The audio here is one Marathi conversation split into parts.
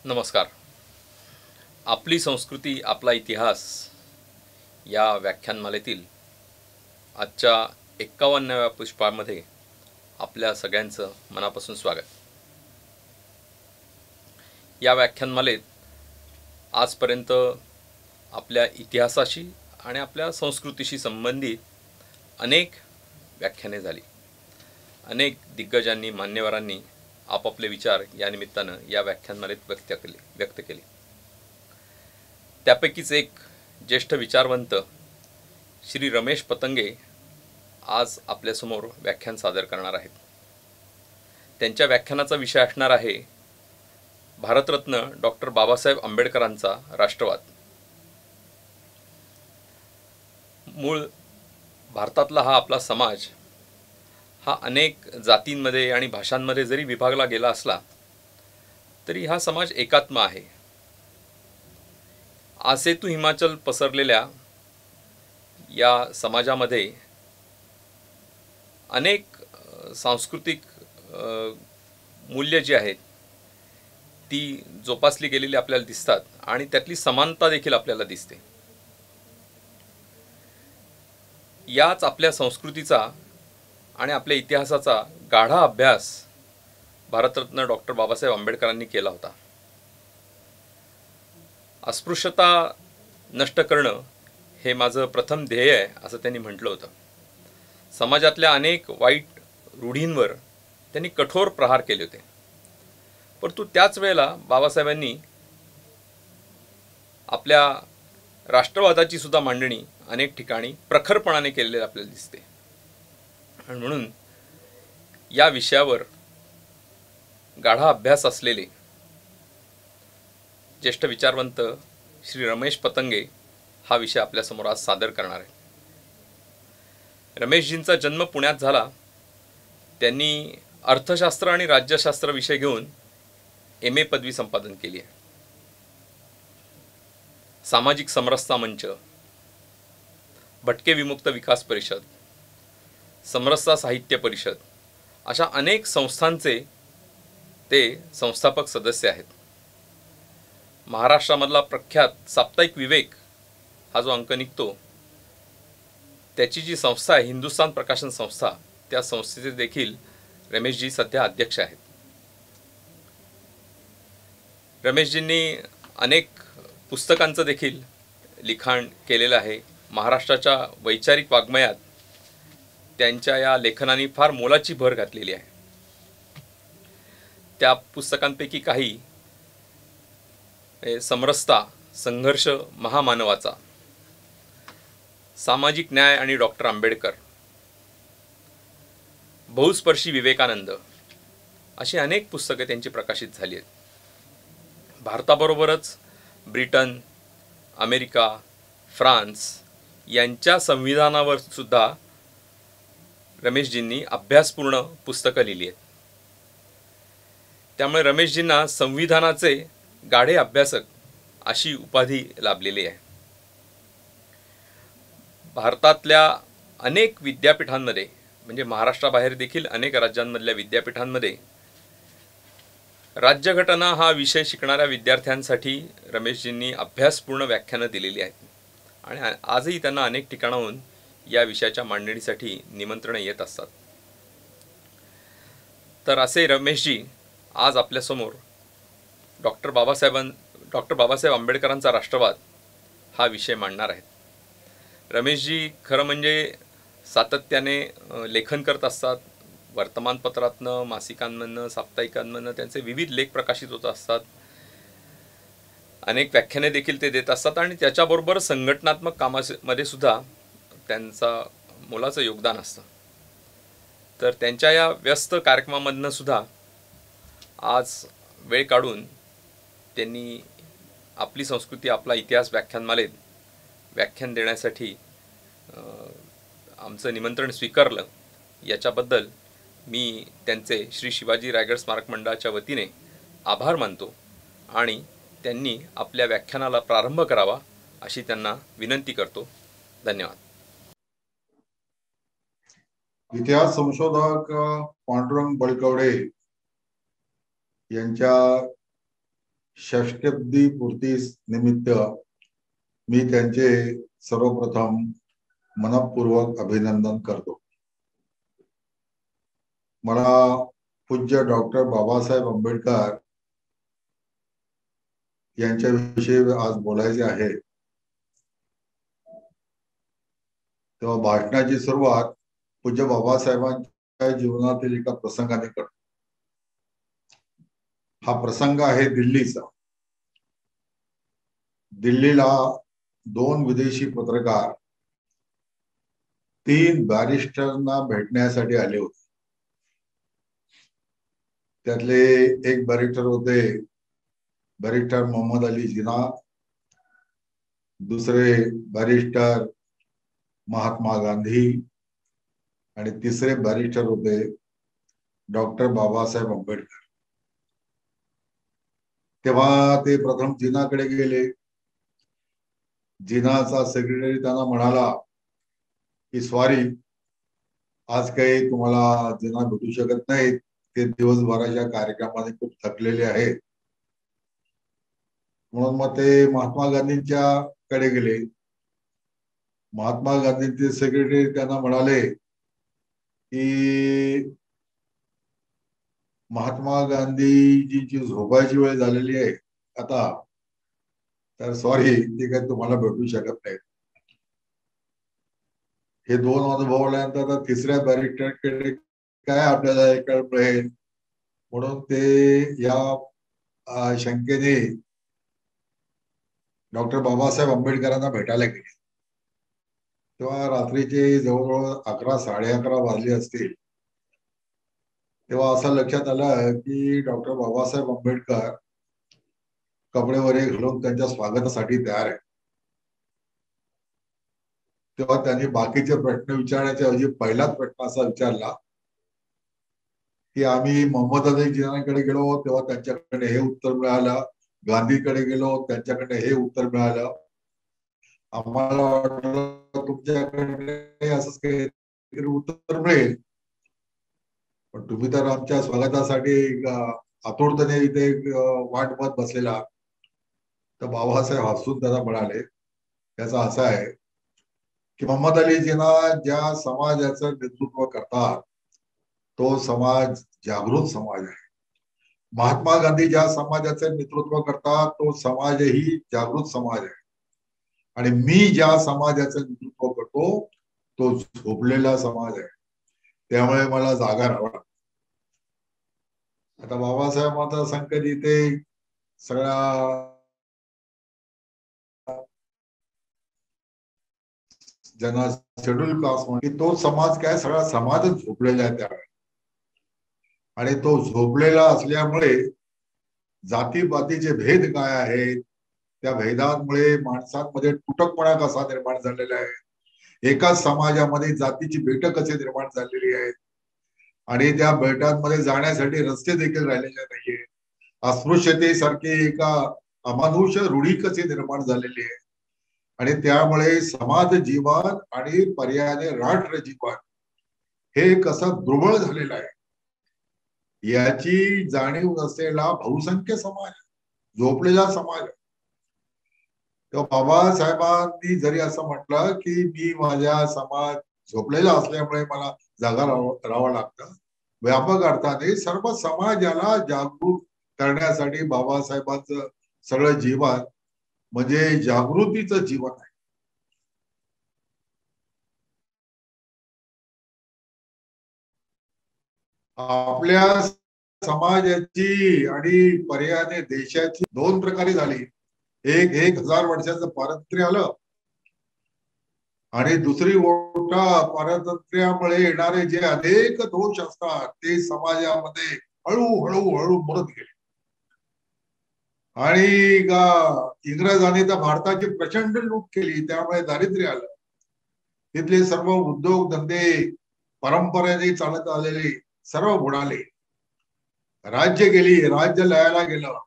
नमस्कार. आपली संस्कृती आपला इतिहास या व्याख्यानमालेतील आजच्या 51व्या पुष्पामध्ये आपल्या सगळ्यांचं मनापासून स्वागत. या व्याख्यानमालेत आजपर्यंत आपल्या इतिहासाशी आणि आपल्या संस्कृतीशी संबंधित अनेक व्याख्याने झाली. अनेक दिग्गजांनी, मान्यवरांनी आपापले विचार या निमित्तानं या व्याख्यानमालेत व्यक्त केले. त्यापैकीच एक ज्येष्ठ विचारवंत श्री रमेश पतंगे आज आपल्यासमोर व्याख्यान सादर करणार आहेत. त्यांच्या व्याख्यानाचा विषय असणार आहे भारतरत्न डॉक्टर बाबासाहेब आंबेडकरांचा राष्ट्रवाद. मूळ भारतातला हा आपला समाज हा अनेक जातींमध्ये आणि भाषांमध्ये जरी विभागला गेला असला तरी हा समाज एकात्म आहे. आसेतू हिमाचल पसरलेल्या या समाजामध्ये अनेक सांस्कृतिक मूल्य जी आहेत ती जोपासली गेलेली आपल्याला दिसतात आणि त्यातली समानता देखील आपल्याला दिसते. याच आपल्या संस्कृतीचा आणि आपल्या इतिहासाचा गाढा अभ्यास भारतरत्न डॉक्टर बाबासाहेब आंबेडकरांनी केला होता. अस्पृश्यता नष्ट करणं हे माझं प्रथम ध्येय आहे असं त्यांनी म्हटलं होतं. समाजातल्या अनेक वाईट रूढींवर त्यांनी कठोर प्रहार केले होते. परंतु त्याच वेळेला बाबासाहेबांनी आपल्या राष्ट्रवादाची सुद्धा मांडणी अनेक ठिकाणी प्रखरपणाने केलेली आपल्याला दिसते. आणि म्हणून या विषयावर गाढा अभ्यास असलेले ज्येष्ठ विचारवंत श्री रमेश पतंगे हा विषय आपल्यासमोर आज सादर करणार आहे. रमेशजींचा जन्म पुण्यात झाला. त्यांनी अर्थशास्त्र आणि राज्यशास्त्र विषय घेऊन MA पदवी संपादन केली आहे. सामाजिक समरसता मंच, भटके विमुक्त विकास परिषद, समरसता साहित्य परिषद अशा अनेक संस्थांचे ते संस्थापक सदस्य आहेत. महाराष्ट्रामधला प्रख्यात साप्ताहिक विवेक हा जो अंक निघतो त्याची जी संस्था आहे हिंदुस्थान प्रकाशन संस्था, त्या संस्थेचे देखील रमेशजी सध्या अध्यक्ष आहेत. रमेशजींनी अनेक पुस्तकांचं देखील लिखाण केलेलं आहे. महाराष्ट्राच्या वैचारिक वाङ्मयात त्यांच्या या लेखनाने फार मोलाची भर घातलेली आहे. त्या पुस्तकांपैकी काही समरसता, संघर्ष महामानवाचा, सामाजिक न्याय आणि डॉक्टर आंबेडकर, बहुस्पर्शी विवेकानंद अशी अनेक पुस्तके त्यांची प्रकाशित झाली आहेत. भारताबरोबरच ब्रिटन, अमेरिका, फ्रान्स यांच्या संविधानावर सुद्धा रमेशजींनी अभ्यासपूर्ण पुस्तकं लिहिली आहेत. त्यामुळे रमेशजींना संविधानाचे गाढे अभ्यासक अशी उपाधी लाभलेली आहे. भारतातल्या अनेक विद्यापीठांमध्ये म्हणजे महाराष्ट्राबाहेर देखील अनेक राज्यांमधल्या विद्यापीठांमध्ये राज्यघटना हा विषय शिकणाऱ्या विद्यार्थ्यांसाठी रमेशजींनी अभ्यासपूर्ण व्याख्यानं दिलेली आहेत. आणि आजही त्यांना अनेक ठिकाणाहून या विषयाच्या मांडणीसाठी निमंत्रण येत असतात. तर असे रमेशजी आज आपल्यासमोर डॉक्टर बाबासाहेब आंबेडकरांचा राष्ट्रवाद हा विषय मांडणार आहेत. रमेशजी खरं म्हणजे सातत्याने लेखन करत असतात. वर्तमानपत्रातनं, मासिकांमधनं, साप्ताहिकांमधनं त्यांचे विविध लेख प्रकाशित होत असतात. अनेक व्याख्याने देखील ते देत असतात आणि त्याच्याबरोबर संघटनात्मक कामामध्ये सुद्धा त्यांचा मोलाचं योगदान असतं. तर त्यांच्या या व्यस्त कार्यक्रमामधनं सुद्धा आज वेळ काढून त्यांनी आपली संस्कृती आपला इतिहास व्याख्यानमालेत व्याख्यान देण्यासाठी आमचं निमंत्रण स्वीकारलं याच्याबद्दल मी त्यांचे श्री शिवाजी रायगड स्मारक मंडळाच्या वतीने आभार मानतो आणि त्यांनी आपल्या व्याख्यानाला प्रारंभ करावा अशी त्यांना विनंती करतो. धन्यवाद. इतिहास संशोधक पांडुरंग बळकवडे यांच्या षष्टब्दी पूर्ती निमित्त मी त्यांचे सर्वप्रथम मनपूर्वक अभिनंदन करतो. मला पूज्य डॉक्टर बाबासाहेब आंबेडकर यांच्याविषयी आज बोलायचे आहे. तेव्हा भाषणाची सुरुवात पूज्य बाबासाहेबांच्या जीवनातील एका प्रसंगाने करतो. हा प्रसंग आहे दिल्लीचा. दिल्लीला 2 विदेशी पत्रकार 3 बॅरिस्टरना भेटण्यासाठी आले होते. त्यातले एक बॅरिस्टर होते बॅरिस्टर मोहम्मद अली जिना, दुसरे बॅरिस्टर महात्मा गांधी आणि तिसरे बॅरिस्टर होते डॉक्टर बाबासाहेब आंबेडकर. तेव्हा ते प्रथम जिनाकडे गेले. जिनाचा सेक्रेटरी त्यांना म्हणाला की सॉरी, आज काही तुम्हाला जिना भेटू शकत नाहीत, ते दिवसभराच्या कार्यक्रमाने खूप थकलेले आहेत. म्हणून मग ते महात्मा गांधींच्या कडे गेले. महात्मा गांधींचे सेक्रेटरी त्यांना म्हणाले की महात्मा गांधीजींची झोपायची वेळ झालेली आहे आता, तर सॉरी, ते काही तुम्हाला भेटू शकत नाही. हे 2 अनुभवल्यानंतर तिसऱ्या बॅरिस्टरकडे काय आपल्याला कळ मिळेल म्हणून ते या शंकेने डॉक्टर बाबासाहेब आंबेडकरांना भेटायला गेले. तेव्हा रात्रीचे जवळजवळ 11, 11:30 वाजले असतील. तेव्हा असं लक्षात आलं की डॉक्टर बाबासाहेब आंबेडकर कपडे वगैरे घालून त्यांच्या स्वागतासाठी तयार आहे. तेव्हा त्यांनी बाकीचे प्रश्न विचारण्याच्या ऐवजी पहिलाच प्रश्न असा विचारला की आम्ही मोहम्मद अली जिनाकडे गेलो तेव्हा त्यांच्याकडे हे उत्तर मिळालं, गांधीकडे गेलो त्यांच्याकडे हे उत्तर मिळालं, आम्हाला वाटलं तुमच्याकडे असंच काहीतरी उत्तर मिळेल, पण तुम्ही तर आमच्या स्वागतासाठी आतुरतेने इथे वाट बघत बसलेला. तर बाबासाहेब हसून त्याला म्हणाले, त्याचा असा आहे की मोहम्मद अली जिना ज्या समाजाचं नेतृत्व करतात तो समाज जागृत समाज आहे. महात्मा गांधी ज्या समाजाचे नेतृत्व करतात तो समाजही जागृत समाज आहे. आणि मी ज्या समाजाचं नेतृत्व करतो तो झोपलेला समाज आहे. त्यामुळे मला जागा राहावं. आता बाबासाहेबांचा संकट इथे सगळ्या ज्यांना शेड्यूल कास्ट म्हणते तो समाज काय, सगळा समाजच झोपलेला आहे त्यावेळेला. आणि तो झोपलेला असल्यामुळे जातीपातीचे भेद काय आहेत, त्या भेदांमुळे माणसांमध्ये तुटकपणा कसा निर्माण झालेला आहे, एकाच समाजामध्ये जातीची बेट कसे निर्माण झालेली आहेत आणि त्या बेटांमध्ये जाण्यासाठी रस्ते देखील राहिलेले नाहीये, अस्पृश्यतेसारखे एका अमानुष रूढी कसे निर्माण झालेली आहे आणि त्यामुळे समाज जीवन आणि पर्यायाने राष्ट्र जीवन हे कसं दुर्बळ झालेलं आहे याची जाणीव नसलेला बहुसंख्य समाज, झोपलेला समाज. तेव्हा बाबासाहेबांनी जरी असं म्हटलं की मी माझ्या समाज झोपलेला असल्यामुळे मला जागा राहावं लागतं, व्यापक अर्थाने सर्व समाजाला जागृत करण्यासाठी बाबासाहेबांचं सगळं जीवन म्हणजे जागृतीचं जीवन आहे. आपल्या समाजाची आणि पर्यायाने देशाची 2 प्रकारे झाली. एक 1000 वर्षाचं पारतंत्र्य आलं आणि दुसरी गोष्ट पारतंत्र्यामुळे येणारे जे अनेक दोष असतात ते समाजामध्ये हळूहळू मरत गेले. आणि इंग्रजांनी तर भारताची प्रचंड लूट केली, त्यामुळे दारिद्र्य आलं. तिथले सर्व उद्योग धंदे परंपरेने चालत आलेले सर्व बुडाले. राज्य गेली, राज्य लयाला गेलं.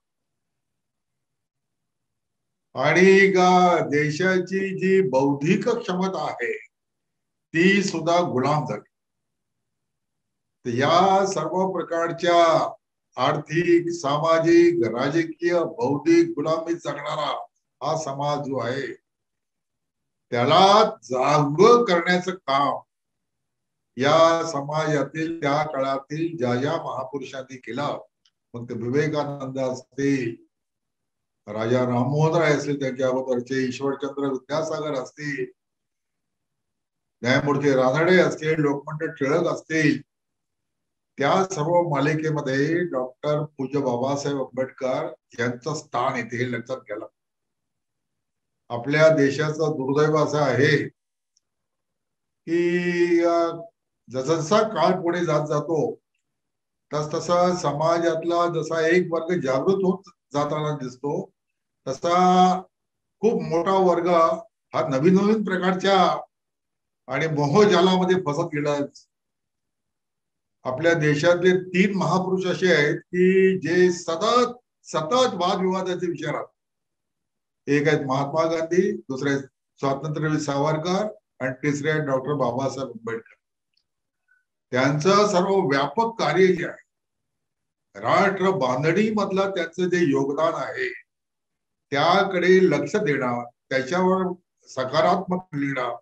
आणि देशाची जी बौद्धिक क्षमता आहे ती सुद्धा गुलाम झाली. तर या सर्व प्रकारच्या आर्थिक, सामाजिक, राजकीय, बौद्धिक गुलामी जगणारा हा समाज जो आहे त्याला जागृत करण्याचं काम या समाजातील त्या काळातील ज्या ज्या महापुरुषांनी केलं, मग ते विवेकानंद असतील, राजा राममोहन राय असतील, त्यांच्या अगोदरचे ईश्वरचंद्र विद्यासागर असतील, न्यायमूर्ती रानडे असतील, लोकमान्य टिळक असतील, त्या सर्व मालिकेमध्ये डॉक्टर पूज्य बाबासाहेब आंबेडकर यांचं स्थान येते हे लक्षात घ्यायला. आपल्या देशाचं दुर्दैव असं आहे की जसा काळ पुढे जात जातो तसा समाजातला जसा एक वर्ग जागृत होत जाताना दिसतो, तसा खूप मोठा वर्ग हा नवीन नवीन प्रकारच्या आणि मोहजालामध्ये फसत गेला. आपल्या देशातले 3 महापुरुष असे आहेत की जे सतत सतत वादविवादाचे विषय राहतात. एक आहेत महात्मा गांधी, दुसरे स्वातंत्र्यवीर सावरकर आणि तिसरे आहेत डॉक्टर बाबासाहेब आंबेडकर. त्यांचं सर्व व्यापक कार्य जे आहे, राष्ट्र बांधणी मधलं त्यांचं जे योगदान आहे त्याकडे लक्ष देणं, त्याच्यावर सकारात्मक लिहिणं,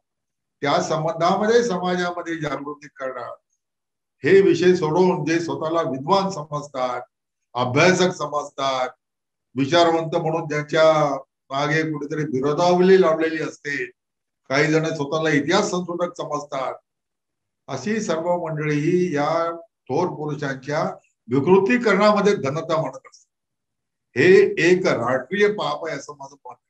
त्या संबंधामध्ये समाजामध्ये जागृती करणं, हे विषय सोडून जे स्वतःला विद्वान समजतात, अभ्यासक समजतात, विचारवंत म्हणून ज्यांच्या मागे कुठेतरी विरोधावली लावलेली असते, काही जण स्वतःला इतिहास संशोधक समजतात, अशी सर्व मंडळी या थोर पुरुषांच्या विकृतीकरणामध्ये धनता म्हणत असते. हे एक राष्ट्रीय पाप आहे असं माझं मत आहे.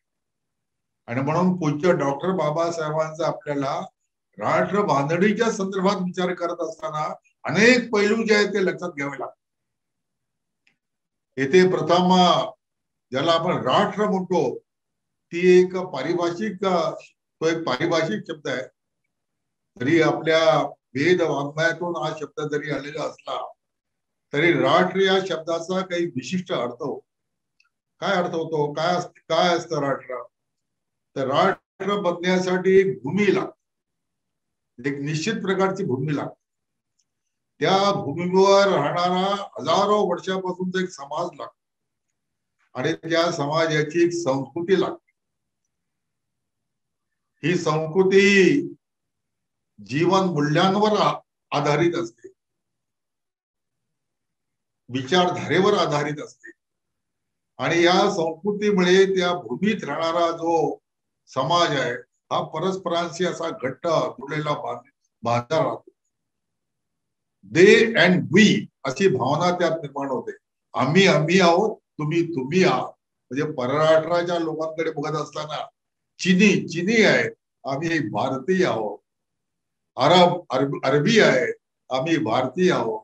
आणि म्हणून पूज्य डॉक्टर बाबासाहेबांचा आपल्याला राष्ट्र बांधणीच्या संदर्भात विचार करत असताना अनेक पैलू जे आहेत ते लक्षात घ्यावे लागतात. येथे प्रथम ज्याला आपण राष्ट्र म्हणतो ती एक पारिभाषिक, तो एक पारिभाषिक शब्द आहे. जरी आपल्या वेद वाङ्मयातून हा शब्द जरी आलेला असला तरी राष्ट्र या शब्दाचा काही विशिष्ट अर्थ होतो. काय अर्थ होतो, काय असतं राष्ट्र? तर राष्ट्र बनण्यासाठी एक भूमी लागते, एक निश्चित प्रकारची भूमी लागते. त्या भूमीवर राहणारा हजारो वर्षापासूनचा एक समाज लागतो आणि त्या समाजाची एक संस्कृती लागते. ही संस्कृती जीवन मूल्यांवर आधारित असते, विचारधारेवर आधारित असते. आणि या संस्कृतीमुळे त्या भूमीत राहणारा जो समाज आहे हा परस्परांशी असा घट्ट जुळलेला बांधला राहतो. दे अँड वी अशी भावना त्यात निर्माण होते. आम्ही आम्ही आहोत, तुम्ही तुम्ही आहात. म्हणजे परराष्ट्राच्या लोकांकडे बघत असताना चिनी आहे, आम्ही भारतीय आहोत. अरबी आहे, आम्ही भारतीय आहोत.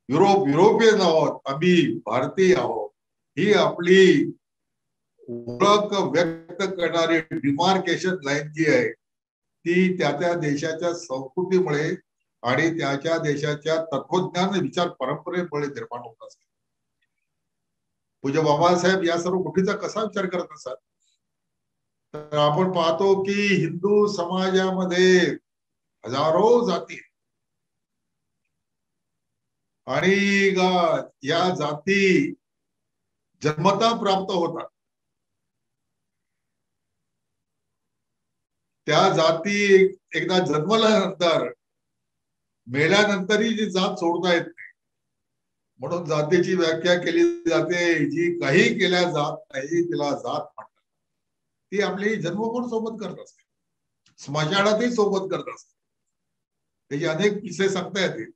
युरोपियन आहोत, आम्ही भारतीय आहोत. ही आपली ओळख व्यक्त करणारी डिमार्केशन लाईन जी आहे ती त्या त्या देशाच्या संस्कृतीमुळे आणि त्याच्या देशाच्या तत्वज्ञान विचार परंपरेमुळे निर्माण होत असते. पूज्य बाबासाहेब या सर्व गोष्टीचा कसा विचार करत असतात? तर आपण पाहतो की हिंदू समाजामध्ये हजारो जाती आणि या जाती जन्मता प्राप्त होतात. त्या जाती एकदा जन्मल्यानंतर मेल्यानंतरही जी जात सोडता येत नाही. म्हणून जातीची व्याख्या केली जाते, जी काही केल्या जात नाही तिला जात म्हणतात. ती आपली जन्मभर सोबत करत असते, स्मशानातही सोबत करत असते. त्याचे अनेक किस्से सांगता येतील.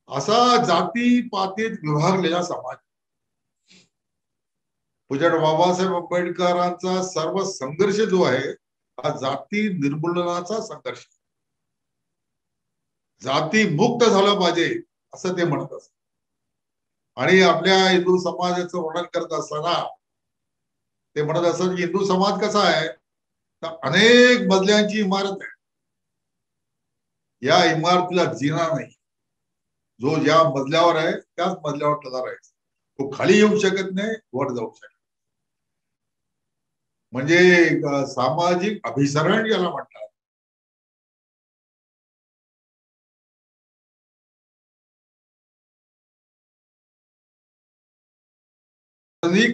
असा जातीपातीत विभागलेला समाज. पूज्य बाबासाहेब आंबेडकरांचा सर्व संघर्ष जो आहे हा जाती निर्मूलनाचा संघर्ष. जाती मुक्त झालं पाहिजे असं ते म्हणत असत. आणि आपल्या हिंदू समाजाचं वर्णन करत असताना ते म्हणत असत की हिंदू समाज कसा आहे, तर अनेक मजल्यांची इमारत आहे, या इमारतीला जिना नाही, जो ज्या मजल्यावर आहे त्याच मजल्यावर त्याला राहायचं, तो खाली येऊ शकत नाही, वर जाऊ शकत. म्हणजे सामाजिक अभिसरण ज्याला म्हणतात.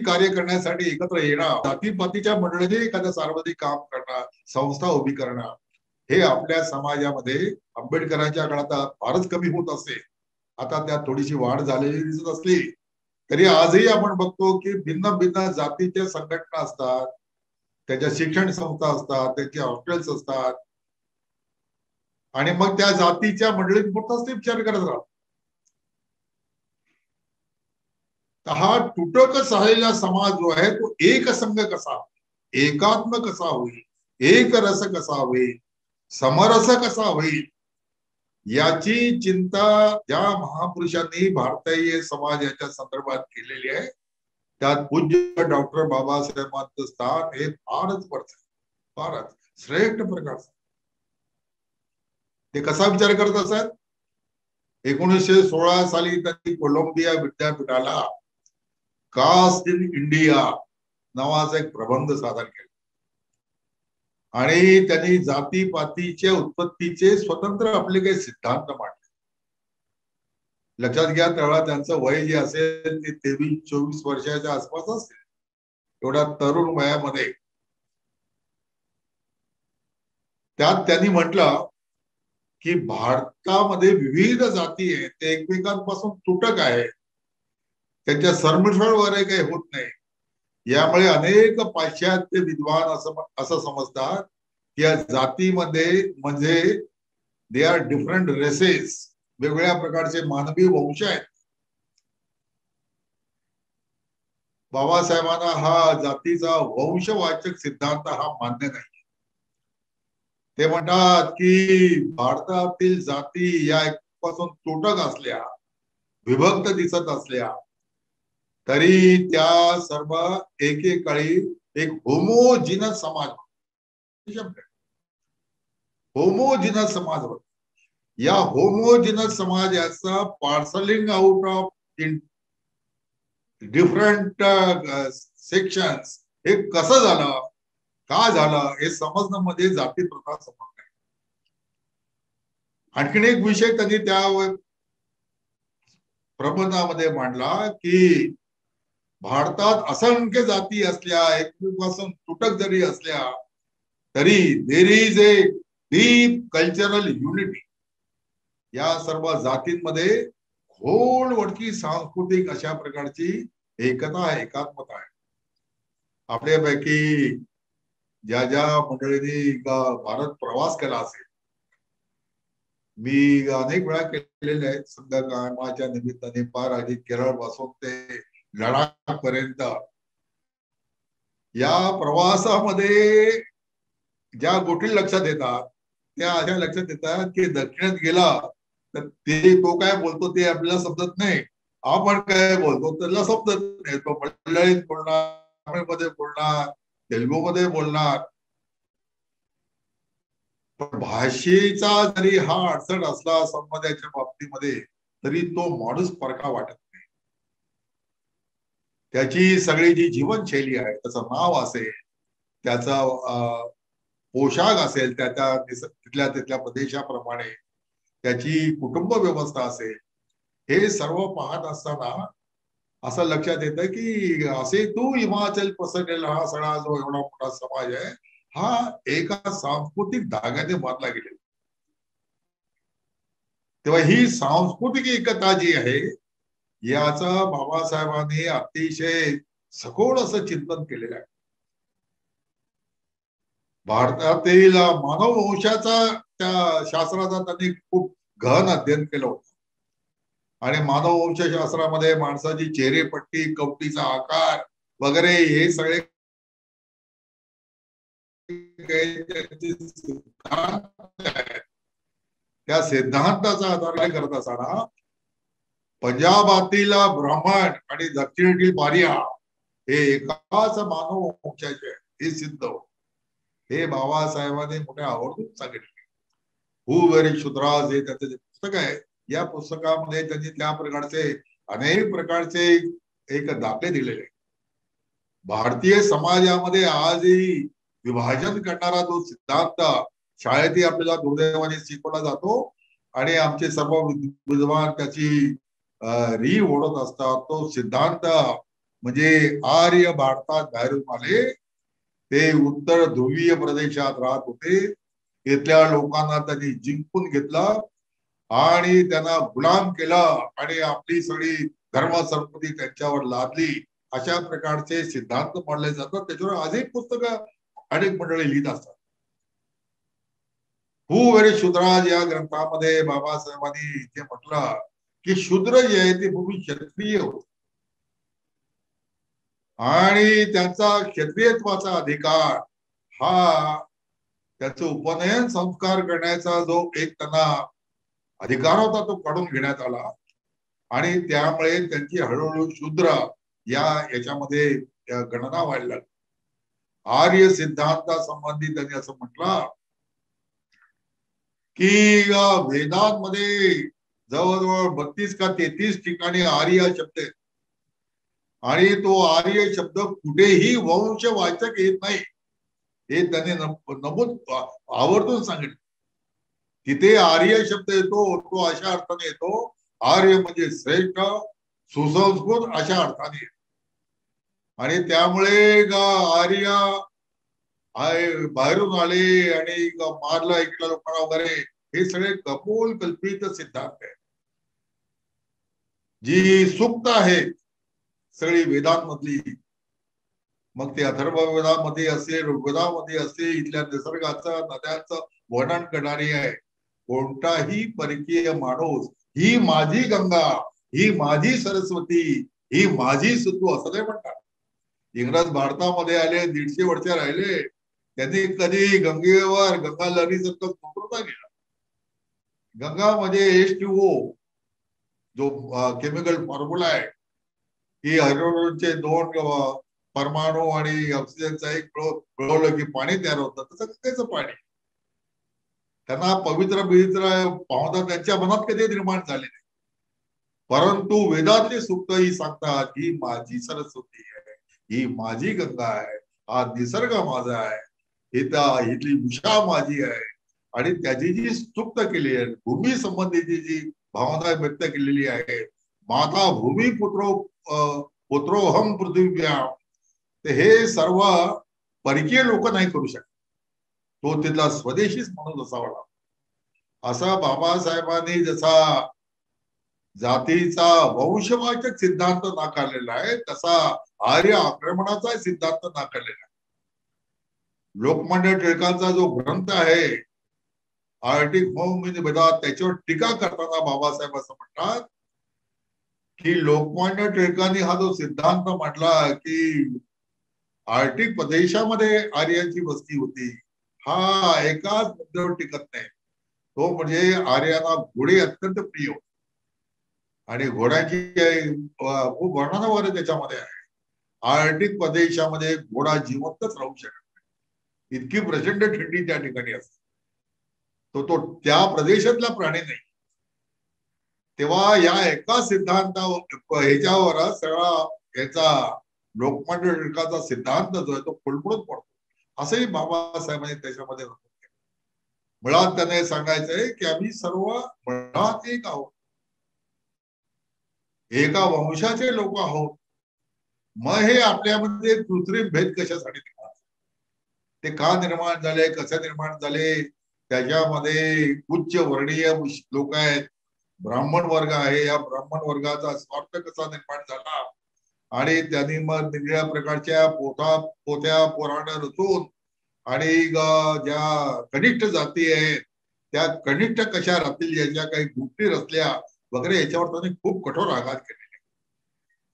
कार्य करण्यासाठी एकत्र येणं, जातीपातीच्या मंडळीने एखादं सार्वजनिक काम करणं, संस्था उभी करणं, हे आपल्या समाजामध्ये आंबेडकरांच्या काळात फारच कमी होत असते. आता त्यात थोडीशी वाढ झालेली दिसत असली तरी आजही आपण बघतो की भिन्न भिन्न जातीच्या संघटना असतात, त्याच्या शिक्षण संस्था असतात, त्याचे हॉस्टेल्स असतात, आणि मग त्या जातीच्या मंडळीत मोठाच ते विचार करत राहतात. हा तुटक झालेला समाज जो आहे तो एक संघ कसा, एकात्म कसा होईल, एक रस कसा होईल, समरस कसा होईल, याची चिंता ज्या महापुरुषांनी भारतीय समाजाच्या संदर्भात केलेली आहे, त्यात पूज्य डॉक्टर बाबासाहेबांचं स्थान हे फारच पडतं, फारच श्रेष्ठ प्रकारचं. ते कसा विचार करत असत. 1916 साली त्यांनी कोलंबिया विद्यापीठाला कास्ट इन इंडिया नावाचा एक प्रबंध सादर केला आणि त्यांनी जातीपातीच्या उत्पत्तीचे स्वतंत्र आपले काही सिद्धांत मांडले. लक्षात घ्या, त्यावेळेला त्यांचं वय जे असेल ते 23-24 वर्षाच्या आसपास असेल. एवढ्या तरुण वयामध्ये त्यात त्यांनी म्हटलं की भारतामध्ये विविध जाती आहेत, ते एकमेकांपासून तुटक आहे, त्यांच्या सरमिसळ वगैरे काही होत नाही. यामुळे अनेक पाश्चात्य विद्वान असं समजतात की या जातीमध्ये म्हणजे दे आर डिफरंट रेसेस, वेगवेगळ्या प्रकारचे मानवी वंश आहेत. बाबासाहेबांना हा जातीचा वंशवाचक सिद्धांत हा मान्य नाही. ते म्हणतात की भारतातील जाती या पासून तुटक असल्या, विभक्त दिसत असल्या तरी त्या सर्व एकेकाळी एक होमोजिनस समाज, होमोजिनस समाज होता. या होमोजिनस समाजाचा parcelling out of in different sections हे कसं झालं, का झालं, हे समजणं मध्ये जाती प्रथा समजणं. आणखीन एक विषय त्यांनी त्या प्रबंधामध्ये मांडला की भारतात असंख्य जाती असल्या, एकमेकांपासून तुटक जरी असल्या तरी there is a deep cultural unity. या सर्व जातींमध्ये खोलवरची सांस्कृतिक अशा प्रकारची एकता आहे, एकात्मता आहे. आपल्यापैकी ज्या ज्या मंडळींनी भारत प्रवास केला असेल, मी अनेक वेळा केलेले आहेत संघ कामाच्या निमित्ताने, फार आधी केरळ पासून ते लडाख पर्यंत. या प्रवासामध्ये ज्या गोष्टी लक्षात येतात त्या अशा लक्षात येतात की दक्षिणेत गेला तर ते तो काय बोलतो ते आपल्याला समजत नाही, आपण काय बोलतो त्याला समजत नाही. तो मल्याळीत बोलणार, तमिळमध्ये बोलणार, तेलुगूमध्ये बोलणार. पण भाषेचा जरी हा अडचण असला संवादाच्या बाबतीमध्ये तरी तो माणूस परका वाटत नाही. त्याची सगळी जी जीवनशैली आहे, त्याचं नाव असेल, त्याचा पोशाख असेल, त्याच्या तिथल्या तिथल्या प्रदेशाप्रमाणे त्याची कुटुंब व्यवस्था असेल, हे सर्व पाहत असताना असं लक्षात येतं की असे तू हिमाचल पसरलेला हा सगळा जो एवढा मोठा समाज आहे हा एका सांस्कृतिक धाग्याने बांधला गेलेला. तेव्हा ही सांस्कृतिक एकता जी आहे याचं बाबासाहेबांनी अतिशय सखोल असं चिंतन केलेलं आहे. भारतातील मानव वंशाचा त्या शास्त्राचा त्यांनी खूप गहन अध्ययन केलं होतं आणि मानव वंशशास्त्रामध्ये माणसाची चेहरेपट्टी, कवटीचा आकार वगैरे हे सगळे त्या सिद्धांताचा आधार करत असताना पंजाबातील ब्राह्मण आणि दक्षिणेतील बारिया हे एकाच मानव वंशाचे आहेत, हे सिद्ध होतं. हे बाबासाहेबांनी मोठ्या आवर्जून सांगितले. हू व्हेरी शुद्राज हे त्याचं जे पुस्तक आहे, या पुस्तकामध्ये त्यांनी त्या प्रकारचे अनेक प्रकारचे एक दाखले दिलेले. भारतीय समाजामध्ये आजही विभाजन करणारा जो सिद्धांत शाळेतही आपल्याला दुर्दैवाने शिकवला जातो आणि आमचे सर्व विद्वान त्याची री ओढत असतात. तो सिद्धांत म्हणजे आर्य भारतात बाहेरून आले, ते उत्तर ध्रुवीय प्रदेशात राहत होते. इथल्या लोकांना त्यांनी जिंकून घेतलं आणि त्यांना गुलाम केलं आणि आपली सगळी धर्मसंपत्ती त्यांच्यावर लादली. अशा प्रकारचे सिद्धांत मांडले जातात. त्याच्यावर आजही पुस्तकं अनेक मंडळी लिहित असतात. हू व्हेरी शूद्राज या ग्रंथामध्ये बाबासाहेबांनी इथे म्हटलं की शूद्र जे आहे ते पूर्वी क्षत्रिय होते आणि त्यांचा क्षत्रियत्वाचा अधिकार हा त्याचं उपनयन संस्कार करण्याचा जो एक त्यांना अधिकार होता तो काढून घेण्यात आला आणि त्यामुळे त्यांची हळूहळू शूद्र याच्यामध्ये गणना व्हायला लागली. आर्य सिद्धांतासंबंधी त्यांनी असं म्हटलं की वेदांमध्ये जवळजवळ 32 का 33 ठिकाणी आर्य शब्द आहेत आणि तो आर्य शब्द कुठेही वंशवाचक येत नाही, हे त्यांनी नमूद आवर्जून सांगितलं. तिथे आर्य शब्द येतो तो अशा अर्थाने येतो, आर्य म्हणजे श्रेष्ठ सुसंस्कृत अशा अर्थाने. आणि त्यामुळे आर्य बाहेरून आले आणि मारलं ऐकलं लोकांना वगैरे, हे सगळे कपोल कल्पित सिद्धांत आहे. जी सुक्त आहेत सगळी वेदांमधली, मग ते अथर्व वेदामध्ये असेल, ऋग्वेदामध्ये असेल, इथल्या निसर्गाचं नद्यांचं वर्णन करणारी आहे. कोणताही परकीय माणूस ही माझी गंगा, ही माझी सरस्वती, ही माझी सिंधू असं नाही म्हणतात. इंग्रज भारतामध्ये आले, 150 वर्ष राहिले, त्यांनी कधी गंगेवर गंगा लहरीसारखं सुटता गेला. गंगा म्हणजे H2O जो केमिकल फॉर्म्युला आहे, की हायड्रोजनचे 2 परमाणू आणि ऑक्सिजनचा एक मिळवलं की पाणी तयार होतं, तसं गंगेचं पाणी. त्यांना पवित्र पावता त्यांच्या मनात कधी निर्माण झाले नाही, परंतु वेदातले सूक्त ही सांगतात ही माझी सरस्वती आहे, ही माझी गंगा आहे, हा निसर्ग माझा आहे, इथली उषा माझी आहे. आणि त्याची जी स्तुक्त केली आहे, भूमी संबंधीची जी भावना व्यक्त केलेली आहे, माता भूमी पुत्रोहम पृथ्व्याम, ते हे सर्व परकीय लोक नाही करू शकत. तो तिथला स्वदेशीच माणूस असावा. असा बाबासाहेबांनी जसा जातीचा वंशवाचक सिद्धांत नाकारलेला आहे, तसा आर्य आक्रमणाचा सिद्धांत नाकारलेला आहे. लोकमान्य टिळकांचा जो ग्रंथ आहे आर्टिक होम इन वेदात, त्याच्यावर टीका करताना बाबासाहेब असं म्हणतात की लोकमान्य टिळकांनी हा जो सिद्धांत म्हटला की आर्टिक प्रदेशामध्ये आर्यांची वस्ती होती, हा एकाच मुद्द्यावर टिकत नाही. तो म्हणजे आर्यांना घोडे अत्यंत प्रिय होते आणि घोड्याची खूप वर्णनावर त्याच्यामध्ये आहे. आर्टिक प्रदेशामध्ये घोडा जिवंतच राहू शकत नाही, इतकी प्रचंड थंडी त्या ठिकाणी असते. तो त्या प्रदेशातला प्राणी नाही. तेव्हा या एका सिद्धांतावर ह्याच्यावर सगळा याचा लोकमान्य टिळकाचा सिद्धांत जो आहे तो फुलफुलत पडतो, असंही बाबासाहेबांनी त्याच्यामध्ये मुळात त्याने सांगायचंय की आम्ही सर्व मुळात एक आहोत, एका वंशाचे लोक आहोत. मग हे आपल्यामध्ये कृत्रिम भेद कशासाठी निर्माण, ते का निर्माण झाले, कसे निर्माण झाले, त्याच्यामध्ये उच्च वर्णीय लोक आहेत, ब्राह्मण वर्ग आहे, या ब्राह्मण वर्गाचा स्वार्थ कसा निर्माण झाला आणि त्यांनी मग वेगवेगळ्या प्रकारच्या पोथ्या पुराण रचून आणि ज्या कनिष्ठ जाती आहेत त्या कनिष्ठ कशा राहतील, याच्या काही गोष्टी रचल्या वगैरे, याच्यावर त्यांनी खूप कठोर आघात केलेले.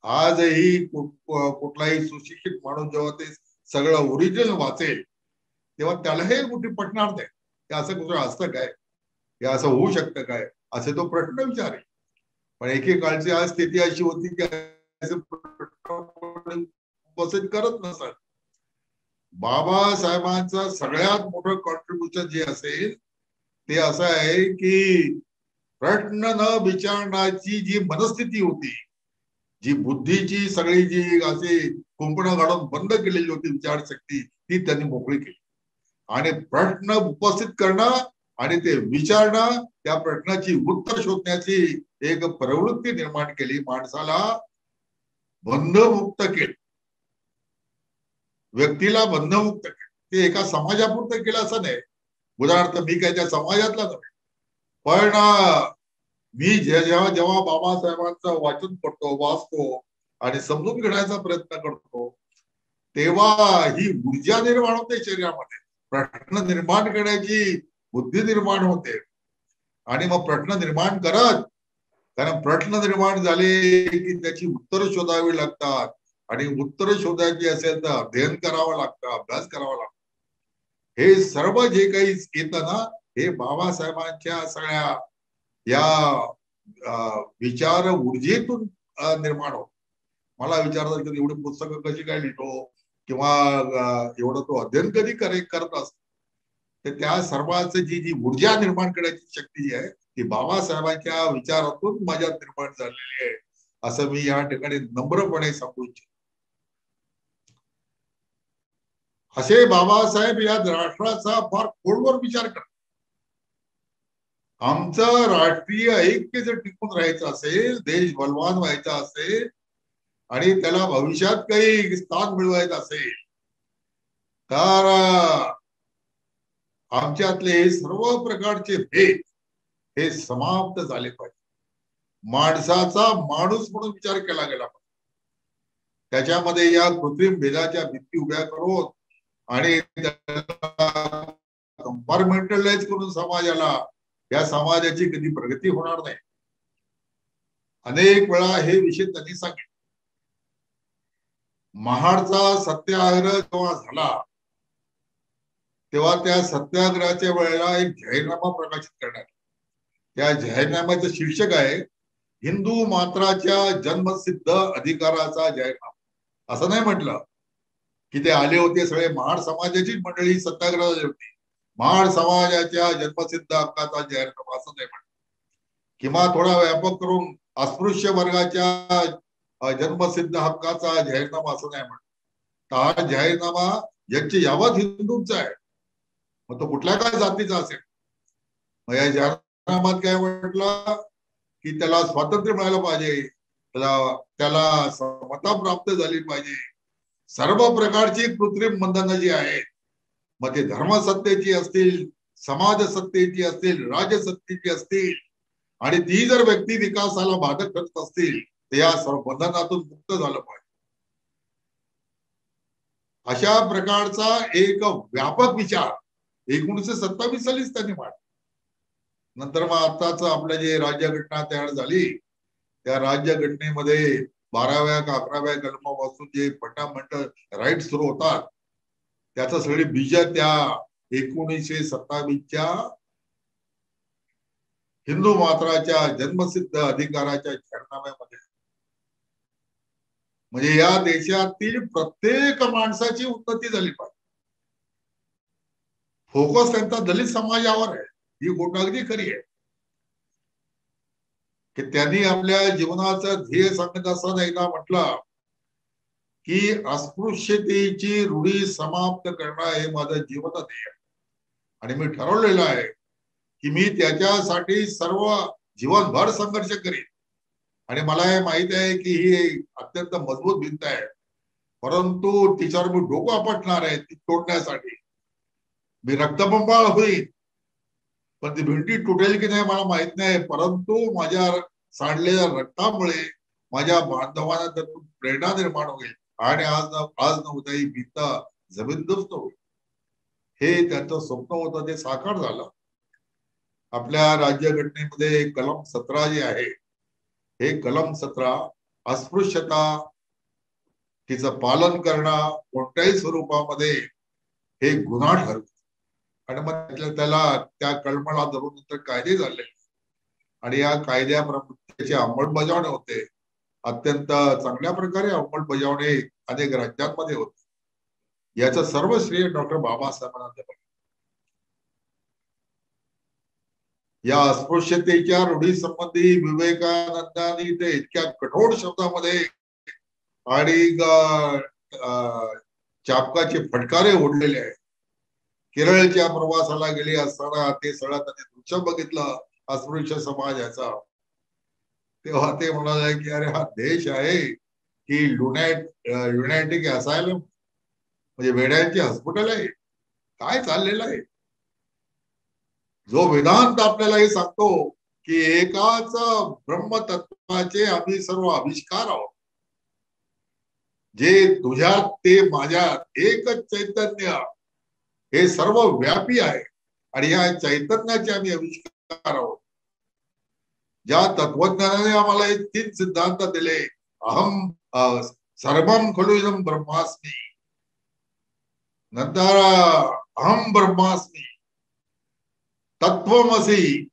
आजही कुठलाही सुशिक्षित माणूस जेव्हा ते सगळं ओरिजिनल वाचेल तेव्हा त्याला हे गोष्टी पटणार नाही. ते असं कुठं असतं काय, हे असं होऊ शकतं काय, असे तो प्रश्न विचारेल. पण एकेकाळची आज स्थिती अशी होती की उपस्थित करत नसतात. बाबासाहेबांचं सगळ्यात मोठं कॉन्ट्रीब्युशन जे असेल ते असं आहे की प्रश्न न विचारण्याची जी मनस्थिती होती, जी बुद्धीची सगळी जी अशी कुंपणं काढून बंद केलेली होती विचारशक्ती, ती त्यांनी मोकळी केली. आणि प्रश्न उपस्थित करणं आणि ते विचारणं, त्या प्रश्नाची उत्तर शोधण्याची एक प्रवृत्ती निर्माण केली. माणसाला बंधमुक्त केलं, व्यक्तीला बंधमुक्त केलं. ते एका समाजापुरतं केलं असं नाही. उदाहरणार्थ मी काय त्या समाजातला नव्हे, पण मी जेव्हा जेव्हा बाबासाहेबांचं वाचन करतो, वाचतो आणि समजून घेण्याचा प्रयत्न करतो, तेव्हा ही ऊर्जा निर्माण होते शरीरामध्ये, प्रश्न निर्माण करण्याची बुद्धी निर्माण होते. आणि मग प्रश्न निर्माण करत, कारण प्रश्न निर्माण झाले की त्याची उत्तर शोधावी लागतात आणि उत्तर शोधायची असेल तर अध्ययन करावं लागतं, अभ्यास करावा लागतो. हे सर्व जे काही येतं ना, हे बाबासाहेबांच्या सगळ्या या विचार ऊर्जेतून निर्माण होत. मला विचारतात की एवढी पुस्तकं कशी काय लिहितो किंवा एवढं तो अध्ययन कधी करत असतो. तर त्या सर्वांची जी ऊर्जा निर्माण करण्याची शक्ती जी आहे ती बाबासाहेबांच्या विचारातून माझ्यात निर्माण झालेली आहे, असं मी या ठिकाणी नम्रपणे सांगू इच्छितो. असे बाबासाहेब या राष्ट्राचा फार खोलवर विचार करतात. आमचं राष्ट्रीय ऐक्य जर टिकून राहायचं असेल, देश बलवान व्हायचा असेल आणि त्याला भविष्यात काही स्थान मिळवायचं असेल, तर आमच्यातले हे सर्व प्रकारचे भेद हे समाप्त झाले पाहिजे. माणसाचा माणूस म्हणून विचार केला गेला पाहिजे. त्याच्यामध्ये या कृत्रिम भेदाच्या भित्ती उभ्या करून आणि कंपार्टमेंटलाइज करून समाजाला, या समाजाची कधी प्रगती होणार नाही. अनेक वेळा हे विषय त्यांनी सांगितले. महाडचा सत्याग्रह जेव्हा झाला तेव्हा त्या सत्याग्रहाच्या वेळेला एक जाहीरनामा प्रकाशित करण्यात. त्या जाहीरनाम्याचं शीर्षक आहे हिंदू मात्राच्या जन्मसिद्ध अधिकाराचा जाहीरनामा. असं नाही म्हटलं की ते आले होते सगळे महाड समाजाची मंडळी सत्याग्रह झाली होती. महाड समाजाच्या जन्मसिद्ध हक्काचा जाहीरनामा असं नाही म्हटलं. किंवा थोडा व्यापक करून अस्पृश्य वर्गाच्या जन्मसिद्ध हक्काचा जाहीरनामा असं नाही म्हटलं. हा जाहीरनामा याची यावत हिंदूंचा आहे, मग तो कुठल्या काय जातीचा असेल. मग या जाहीरनाम्यात काय म्हटलं की त्याला स्वातंत्र्य मिळालं पाहिजे, त्याला समता प्राप्त झाली पाहिजे. सर्व प्रकारची कृत्रिम बंधनं जी आहेत, मग ते धर्मसत्तेची असतील, समाजसत्तेची असतील, राजसत्तेची असतील, आणि ती जर व्यक्ती विकासाला बाधक ठरत असतील तर या सर्व बंधनातून मुक्त झालं पाहिजे. अशा प्रकारचा एक व्यापक विचार 1927 सालीच त्यांनी मांडला. नंतर मग आताच आपल्या जे राज्यघटना तयार झाली, त्या राज्यघटनेमध्ये 12व्या का 11व्या कलमापासून जे फंडामेंटल राईट सुरू होतात, त्याचं सगळी बीज त्या 1927च्या हिंदू मात्राच्या जन्मसिद्ध अधिकाराच्या जाहीरनाम्यामध्ये. म्हणजे या देशातील प्रत्येक माणसाची उन्नती झाली पाहिजे. फोकस त्यांचा दलित समाजावर आहे, ही गोष्ट अगदी खरी आहे की त्यांनी आपल्या जीवनाचं ध्येय सांगत असताना एकदा म्हटलं की अस्पृश्यतेची रूढी समाप्त करणं हे माझं जीवन ध्येय आणि मी ठरवलेलं आहे की मी त्याच्यासाठी सर्व जीवनभर संघर्ष करीन. आणि मला हे माहित आहे की ही अत्यंत मजबूत भिंत आहे, परंतु तिच्यावर मी डोकं आपटणार आहे ती तोडण्यासाठी. मी रक्तबंबाळ होईल, पण ती भिंती तुटेल की नाही मला माहित नाही, परंतु माझ्या सांडलेल्या रक्तामुळे माझ्या बांधवांना त्यातून प्रेरणा निर्माण होईल आणि आज न उद्या ही भिंत जमीनदोस्त होईल. हे त्यांचं स्वप्न होतं, ते साकार झालं. आपल्या राज्यघटनेमध्ये कलम 17 जे आहे, हे कलम 17 अस्पृश्यता तिचं पालन करणं कोणत्याही स्वरूपामध्ये हे गुन्हा ठरत. आणि मग त्याला त्या कलमाला धरून नंतर कायदे झाले. आणि या कायद्याची अंमलबजावणी होते, अत्यंत चांगल्या प्रकारे अंमलबजावणी अनेक राज्यांमध्ये होते. याचं सर्व श्रेय डॉक्टर बाबासाहेबांना दिलं. या अस्पृश्यतेच्या रूढी संबंधी विवेकानंदांनी ते इतक्या कठोर शब्दामध्ये आणि चापकाचे फटकारे ओढलेले आहे. केरळच्या प्रवासाला गेले असताना ते सगळं त्यांनी दृश्य बघितलं अस्पृश्य समाजाचा. तेव्हा ते म्हणाले की अरे हा देश आहे की युनायटिक असायलम, म्हणजे वेड्यांचे हॉस्पिटल आहे, काय चाललेलं आहे. जो वेदांत आपल्याला हे सांगतो की एकाच ब्रह्मतत्वाचे आम्ही सर्व आविष्कार आहोत, जे तुझ्यात ते माझ्यात एकच चैतन्य हे सर्व व्यापी आहे आणि या चैतन्याचे आम्ही आविष्कार आहोत. ज्या तत्वज्ञानाने आम्हाला हे तीन सिद्धांत दिले, अहम सर्वम खलु इदं ब्रह्मास्मी, नंतर अहम ब्रह्मास्मी, तत्वमसी,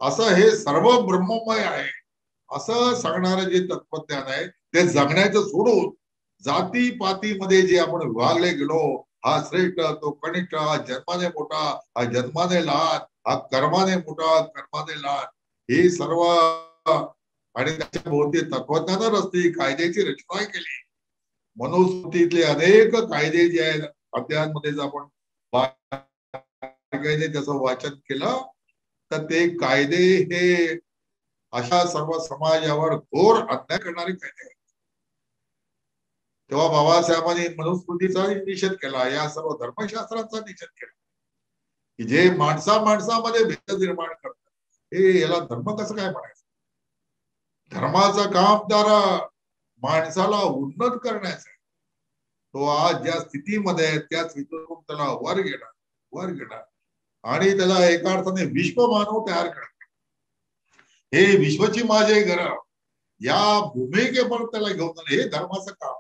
असं हे सर्व ब्रह्ममय आहे असं सांगणारं जे तत्वज्ञान आहे ते जगण्याचं सोडून जातीपातीमध्ये जे आपण विभागले गेलो, हा श्रेष्ठ, तो कनिष्ठ, हा जन्माने मोठा, हा जन्माने लहान, हा कर्माने मोठा, कर्माने लहान, हे सर्व आणि त्याच्या भोवती तत्वज्ञानावर असते कायद्याची रचना केली. मनुस्मृतीतले अनेक कायदे जे आहेत अध्यायांमध्ये जर आपण त्याचं वाचन केलं तर ते कायदे हे अशा सर्व समाजावर घोर अन्याय करणारे कायदे आहेत. तेव्हा बाबासाहेबांनी मनुस्मृतीचा निषेध केला, या सर्व धर्मशास्त्रांचा निषेध केला की जे माणसामध्ये भेद निर्माण करतात, हे याला धर्म कसं काय म्हणायचं. धर्माचं काम तर माणसाला उन्नत करण्याचं आहे. तो आज ज्या स्थितीमध्ये आहे त्या स्थितीतून त्याला वर घेणार आणि त्याला एका अर्थाने विश्वमानव तयार करणार. हे विश्वची माझे घर या भूमिकेवर त्याला घेऊन जाणं हे धर्माचं काम.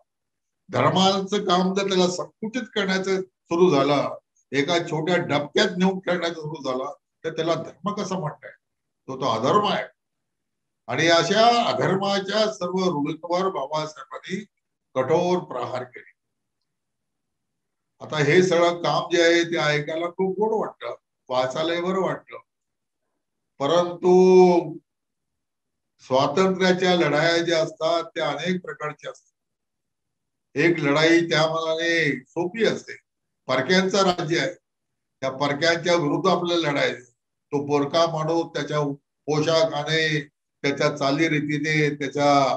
धर्माचं काम जर त्याला संकुचित करण्याचं सुरू झालं, एका छोट्या डबक्यात नेऊन खेळण्याचं सुरू झालं, तर त्याला धर्म कसं म्हणताय, तो अधर्म आहे. आणि अशा अधर्माच्या सर्व रूढींवर बाबासाहेबांनी कठोर प्रहार केले. आता हे सगळं काम जे आहे ते ऐकायला खूप गोड वाटतं, वाचायला बरं वाटतं, परंतु स्वातंत्र्याच्या लढाया ज्या असतात त्या अनेक प्रकारच्या असतात. एक लढाई त्या मनाने सोपी असते, परक्यांचं राज्य आहे, त्या परक्यांच्या विरुद्ध आपल्याला लढायचं. तो पोरका माणूस त्याच्या पोशाखाने, त्याच्या चालीरीतीने, त्याच्या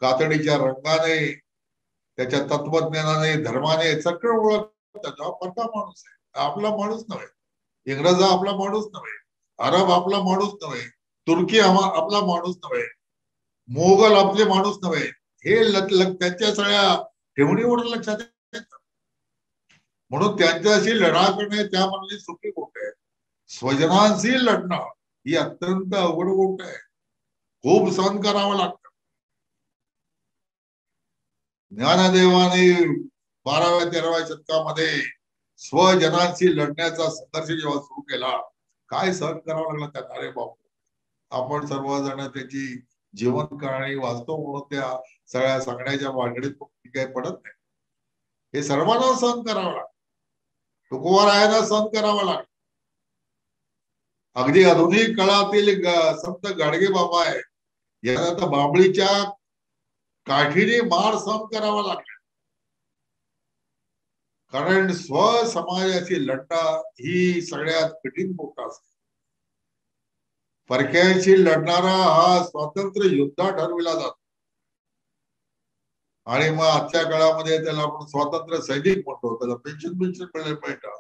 कातडीच्या रंगाने, त्याच्या तत्वज्ञानाने, धर्माने सगळं ओळखतात. हा परका माणूस आहे, आपला माणूस नव्हे. इंग्रज आपला माणूस नव्हे, अरब आपला माणूस नव्हे, तुर्की आपला माणूस नव्हे, मोगल आपले माणूस नव्हे. हे त्यांच्या सगळ्या ठेवणीवर लक्षात येतं. म्हणून त्यांच्याशी लढा करणे त्या मनाची सोपी गोष्ट आहे. स्वजनांशी लढणं ही अत्यंत अवघड गोष्ट आहे, खूप सहन करावं लागतं. ज्ञानदेवाने 12व्या-13व्या शतकामध्ये स्वजनांशी लढण्याचा संघर्ष जेव्हा सुरू केला, काय सहन करावं लागलं त्यांना. अरे बापू, आपण सर्वजण त्याची जीवन कहाणी वाचतो म्हणून त्या सगळ्या सांगण्याच्या वागडीत काही पडत नाही. हे सर्वांना सहन करावं लागतं, तुकोबारायांना सहन करावं लागतं. अगदी आधुनिक काळातील संत गाडगे बाबा आहे, यांना तर बांबळीच्या काठीने मार सहन करावा लागला. कारण स्वसमाजाची लढणं ही सगळ्यात कठीण गोष्ट असते. परक्यांशी लढणारा हा स्वातंत्र्य योद्धा ठरविला जातो आणि मग आजच्या काळामध्ये त्याला आपण स्वातंत्र्य सैनिक म्हणतो, त्याला पेन्शन मिळतं.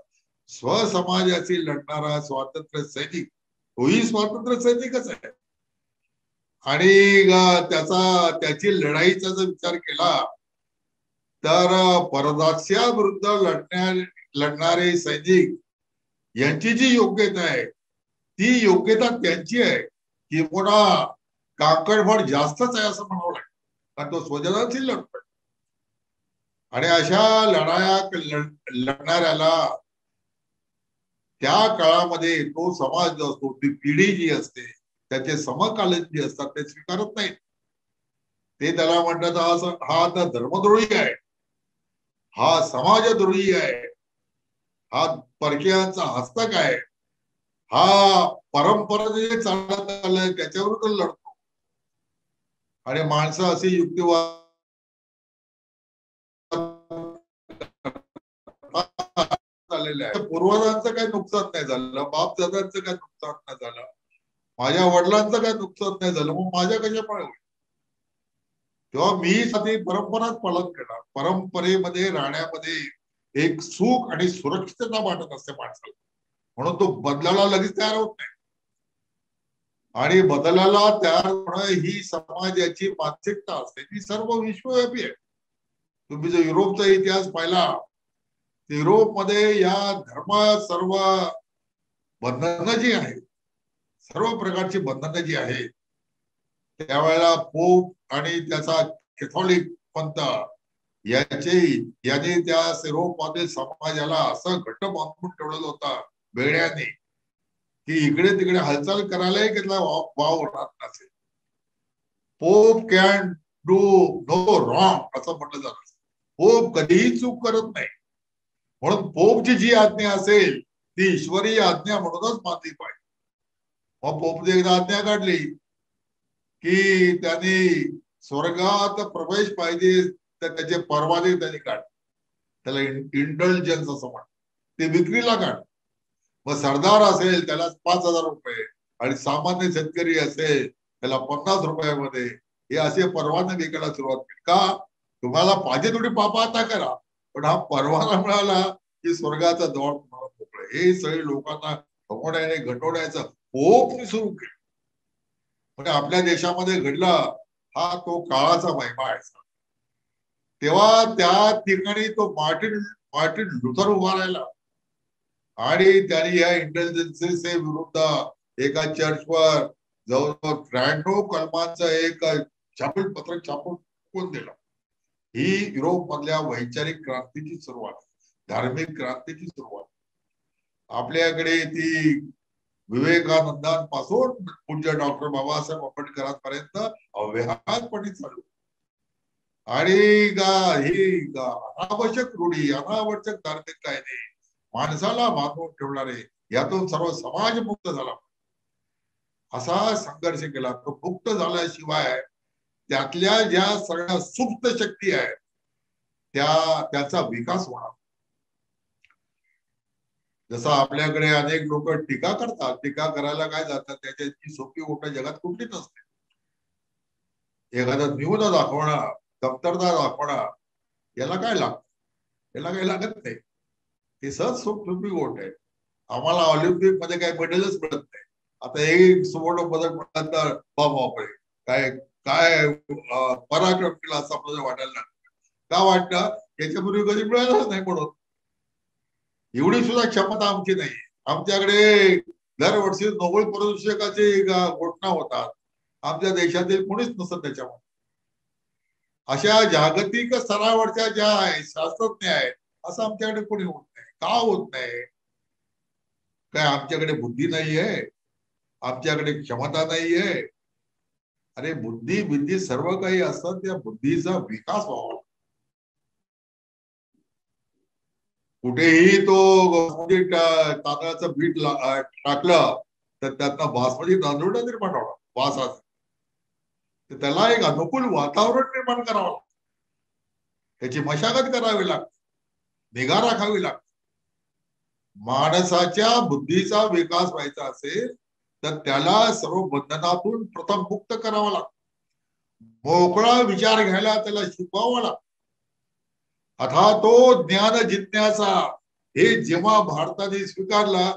स्वसमाजाशी लढणारा स्वातंत्र्य सैनिक तोही स्वातंत्र्य सैनिकच आहे. आणि त्याची लढाईचा जर विचार केला तर परदास्याविरुद्ध लढणारे सैनिक यांची जी योग्यता आहे ती योग्यता त्यांची आहे की पुन्हा काकडफड जास्तच आहे असं म्हणावं लागतं, कारण तो स्वजनांशी लढतोय. आणि अशा लढाया लढणाऱ्याला त्या काळामध्ये तो समाज जो असतो, ती पिढी जी असते त्याचे समकालीन जे असतात ते स्वीकारत नाहीत. ते त्याला म्हणतात हा आता धर्मद्रोही आहे, हा समाजद्रोही आहे, हा परकीयांचा हस्तक आहे, हा परंपरेने चालत आलाय त्याच्यावर लढतो. आणि माणसं अशी युक्तिवाद पूर्वजांचं काही नुकसान नाही झालं, बापदादांचं काही नुकसान नाही झालं, माझ्या वडिलांचं काही नुकसान नाही झालं, मग माझ्या कशामुळे होईल? तेव्हा मी ती परंपराच पालन करणार. परंपरेमध्ये राहण्यामध्ये एक सुख आणि सुरक्षितता वाटत असते माणसाला, म्हणून तो बदलायला लगेच तयार होत नाही. आणि बदलाला तयार होणं ही समाजाची मानसिकता असते, ती सर्व विश्वव्यापी आहे. तुम्ही जर युरोपचा इतिहास पाहिला, युरोपमध्ये या धर्म सर्व बंधनं जी आहेत, सर्व प्रकारची बंधनं जी आहेत, त्यावेळेला पोप आणि त्याचा कॅथॉलिक पंथ याने त्या युरोपमधील समाजाला असं घट्ट बांधून ठेवलेलं होता बेड्याने, की इकडे तिकडे हालचाल करायलाही त्याला वाव होणार नसेल. Pope can do no wrong असं म्हटलं जातं. पोप कधीही चूक करत नाही, म्हणून पोपची जी आज्ञा असेल ती ईश्वरीय आज्ञा म्हणूनच मानली पाहिजे. मग पोपने एकदा आज्ञा काढली की त्यांनी स्वर्गात प्रवेश पाहिजे तर त्याचे परवाने त्यांनी काढ, त्याला इंटेलिजन्स असं म्हणतात, ते विक्रीला काढ. मग सरदार असेल त्याला 5,000 रुपये आणि सामान्य शेतकरी असेल त्याला 50 रुपयामध्ये हे असे परवाने विकायला सुरुवात केली. का? तुम्हाला पाहिजे थोडी पापा आता करा, पण हा परवाना मिळाला की स्वर्गाचा द्वार तुम्हाला मोकळे. हे सगळे लोकांना खवण्याने घटवण्याचं पोपने सुरू केलं. म्हणजे आपल्या देशामध्ये घडला हा तो काळाचा महिमा आहे. तेव्हा त्या ठिकाणी तो मार्टिन लुथर उभा राहिला आणि त्यांनी या इंटेलिजन्सचे विरुद्ध एका चर्चवर जवळजवळ 93 कलमांचं एक छापील पत्रक छापून दिलं. ही युरोप मधल्या वैचारिक क्रांतीची सुरुवात, धार्मिक क्रांतीची सुरुवात. आपल्याकडे ती विवेकानंदांपासून पूज्य डॉक्टर बाबासाहेब आंबेडकरांपर्यंत अव्याहतपणे चालू. आणि ही अनावश्यक रूढी, अनावश्यक धार्मिक कायदे माणसाला बांधून ठेवणारे, यातून सर्व समाज मुक्त झाला, असा संघर्ष केला. तो मुक्त झाल्याशिवाय त्यातल्या ज्या सगळ्या सुप्त शक्ती आहेत त्याचा विकास होणार. जसं आपल्याकडे अनेक लोक टीका करतात, टीका करायला काय जातात, त्याची सोपी गोष्ट जगात कुठलीच नसते. एखादा न्यून दाखवणं, कमतरता दाखवणं, याला काय लागतं? याला काही लागत नाही. ही सहज सोपी गोष्ट आहे. आम्हाला ऑलिम्पिक मध्ये काही मेडलच मिळत नाही. आता एक सुवर्ण पदक म्हटलं तर बापरे, काय काय पराक्रम केला असं आपल्याला वाटायला लागतं. का वाटतं? याच्यापूर्वी कधी मिळालंच नाही म्हणून. एवढी सुद्धा क्षमता आमची नाही. आमच्याकडे दरवर्षी नोबेल पारितोषिकाची घोषणा होतात, आमच्या देशातील कोणीच नसतं त्याच्यामध्ये. अशा जागतिक स्तरावरच्या ज्या शास्त्रज्ञ आहेत असं आमच्याकडे कोणी होत नाही. का होत नाही? काय आमच्याकडे बुद्धी नाहीये? आमच्याकडे क्षमता नाहीये? अरे बुद्धी सर्व काही असतं, त्या बुद्धीचा विकास व्हावा. कुठेही तो तांदळाचं बीट टाकलं तर त्यातनं बासमती तांदूळ निर्माण होणार वासाचं. तर त्याला एक अनुकूल वातावरण निर्माण करावं लागतं, त्याची मशागत करावी लागते, निगा राखावी लागते. माणसाच्या बुद्धीचा विकास व्हायचा असेल तर त्याला सर्व बंधनातून प्रथम मुक्त करावं लागतं, मोकळा विचार घ्यायला त्याला शिकवावं लागतं. अथा तो ज्ञान जिज्ञासा हे जेव्हा भारताने स्वीकारला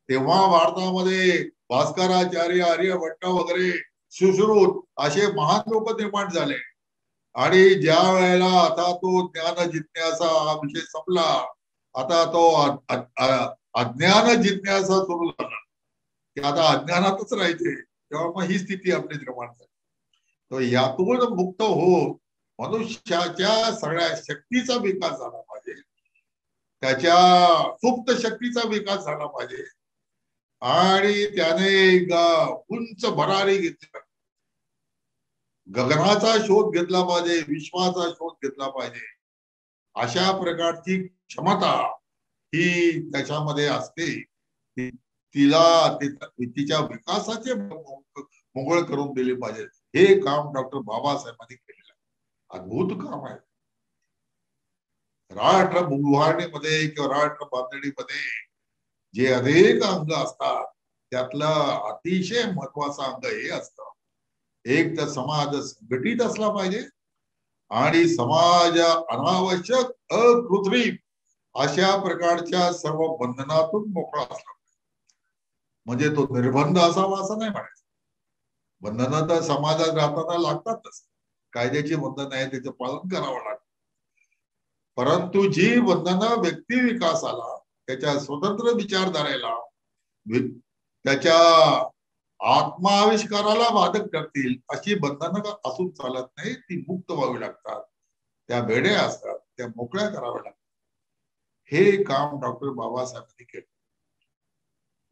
तेव्हा भारतामध्ये भास्कराचार्य, आर्यभट्ट वगैरे, सुश्रुत असे महान लोक निर्माण झाले. आणि ज्या वेळेला आता तो ज्ञान जिज्ञासा हा विषय संपला, आता तो अज्ञान जिज्ञासा सुरू झाला की आता अज्ञानातच राहायचे, तेव्हा मग ही स्थिती आपली निर्माण झाली. तर यातून मुक्त होऊन मनुष्याच्या सगळ्या शक्तीचा विकास झाला पाहिजे, त्याच्या सुप्त शक्तीचा विकास झाला पाहिजे. आणि त्याने उंच भरारी घेतली, गगनाचा शोध घेतला पाहिजे, विश्वाचा शोध घेतला पाहिजे, अशा प्रकारची क्षमता ही त्याच्यामध्ये असते. तिला तिच्या विकासाचे मोकळ करून दिले पाहिजे. हे काम डॉक्टर बाबासाहेबांनी केलेलं आहे. अद्भुत काम आहे. राष्ट्र उभारणीमध्ये किंवा राष्ट्र बांधणीमध्ये जे अनेक अंग असतात त्यातलं अतिशय महत्वाचं अंग हे असतं, एक तर समाज संघटित असला पाहिजे आणि समाज अनावश्यक अकृत्रिम अशा प्रकारच्या सर्व बंधनातून मोकळा असला पाहिजे. म्हणजे तो निर्बंध असावा असं नाही म्हणायचं. बंधनं तर समाजात राहताना लागतातच, कायद्याची बंधन आहे त्याचं पालन करावं लागतं. परंतु जी बंधनं व्यक्ती विकासाला, त्याच्या स्वतंत्र विचारधारेला, त्याच्या आत्माविष्काराला बाधक करतील अशी बंधनं असून चालत नाही. ती मुक्त व्हावी लागतात, त्या वेड्या असतात, त्या मोकळ्या कराव्या लागतात. हे काम डॉक्टर बाबासाहेबांनी केलं.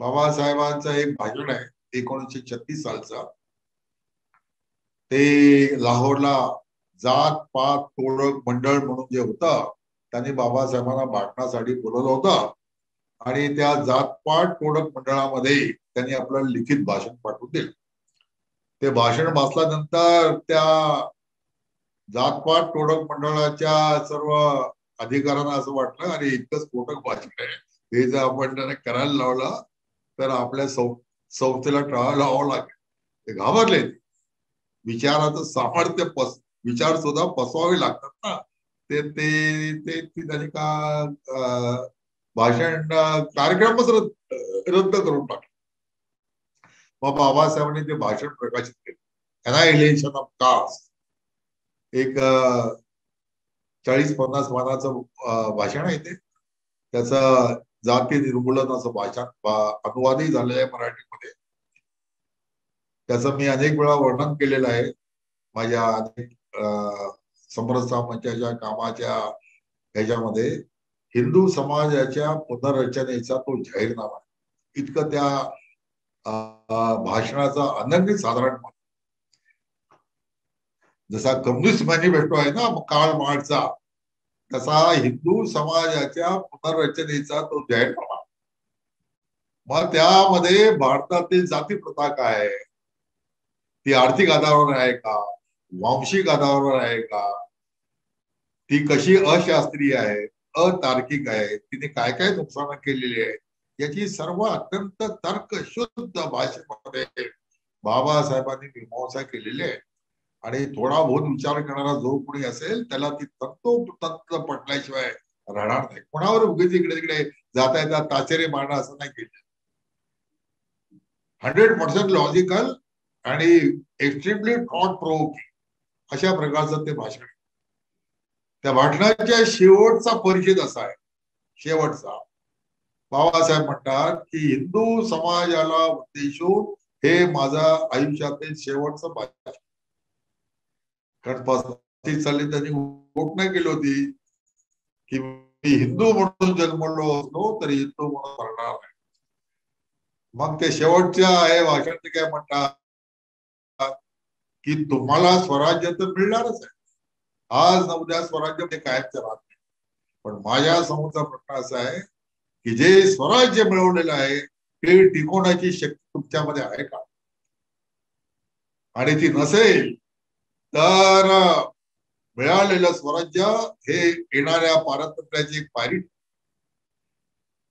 बाबासाहेबांचं एक भाषण आहे 1936 सालचा. ते लाहोरला जात पात तोडक मंडळ म्हणून जे होतं, त्यांनी बाबासाहेबांना भाषणासाठी बोलवलं होतं आणि त्या जातपात तोडक मंडळामध्ये त्यांनी आपलं लिखित भाषण पाठवून दिलं. ते भाषण वाचल्यानंतर त्या जातपात तोडक मंडळाच्या सर्व अधिकाऱ्यांना असं वाटलं, अरे इतकं स्फोटक भाषण आहे, हे जर आपण त्यांना करायला लावलं तर आपल्या संस्थेला टाळा लावावं लागेल. ते घाबरले. विचाराचं सामर्थ्य विचार सुद्धा पसवावे लागतात ना. ते ते ते त्यांनी का भाषण कार्यक्रमच रद्द करून टाकला. मग बाबासाहेबांनी ते भाषण प्रकाशित केलं, अनायलेशन ऑफ कास्ट. एक 40-50 पानाचं भाषण आहे ते. त्याचं जाती निर्मूलन असं भाषण अनुवादही झालेलं आहे मराठीमध्ये. त्याचं मी अनेक वेळा वर्णन केलेलं आहे माझ्या अनेक समरसता मंचाच्या कामाच्या ह्याच्यामध्ये. हिंदू समाजाच्या पुनर्रचनेचा तो जाहीरनामा, इतकं त्या भाषणाचा अनन्य साधारण. जसा कम्युनिस्ट मॅनिफेस्टो आहे ना कार्ल मार्क्सचा, तसा हिंदू समाजाच्या पुनर्रचनेचा तो जाहीरनामा. मग त्यामध्ये भारतातील जाती प्रथा काय आहे, ती आर्थिक आधारावर आहे का, वांशिक आधारावर आहे का, ती कशी अशास्त्रीय आहे, अतार्किक आहे, तिने काय काय नुकसान केलेली आहे, याची सर्व अत्यंत तर्कशुद्ध भाषेमध्ये बाबासाहेबांनी मीमांसा केलेली आहे. आणि थोडा बहुत विचार करणारा जो कोणी असेल त्याला ती तत्व पटल्याशिवाय राहणार नाही. कोणावर उगीच इकडे तिकडे जाता येता ताचेरे मारणं असं नाही केलं. 100% लॉजिकल आणि एक्स्ट्रीमली थॉट प्रोवोकिंग अशा प्रकारचं ते भाषण. त्या भाषणाच्या शेवटचा परिच्छेद असा आहे, शेवटचा. बाबासाहेब म्हणतात की हिंदू समाजाला उद्देशून हे माझा आयुष्यातील शेवटचं भाषण. कारण 35 साली त्यांनी घोषणा केली होती की मी हिंदू म्हणून जन्मलो असलो तरी हिंदू म्हणून मरणार नाही. मग ते शेवटच्या आहे भाषण ते काय म्हणतात की तुम्हाला स्वराज्य तर मिळणारच आहे, आज न उद्या स्वराज्य ते कायमचं राहत नाही. पण माझ्या समोरचा प्रश्न असा आहे की जे स्वराज्य मिळवलेलं आहे ते टिकवण्याची शक्ती तुमच्यामध्ये आहे का, आणि ती नसेल तर मिळालेलं स्वराज्य हे येणाऱ्या पारतंत्र्याची एक पायरी,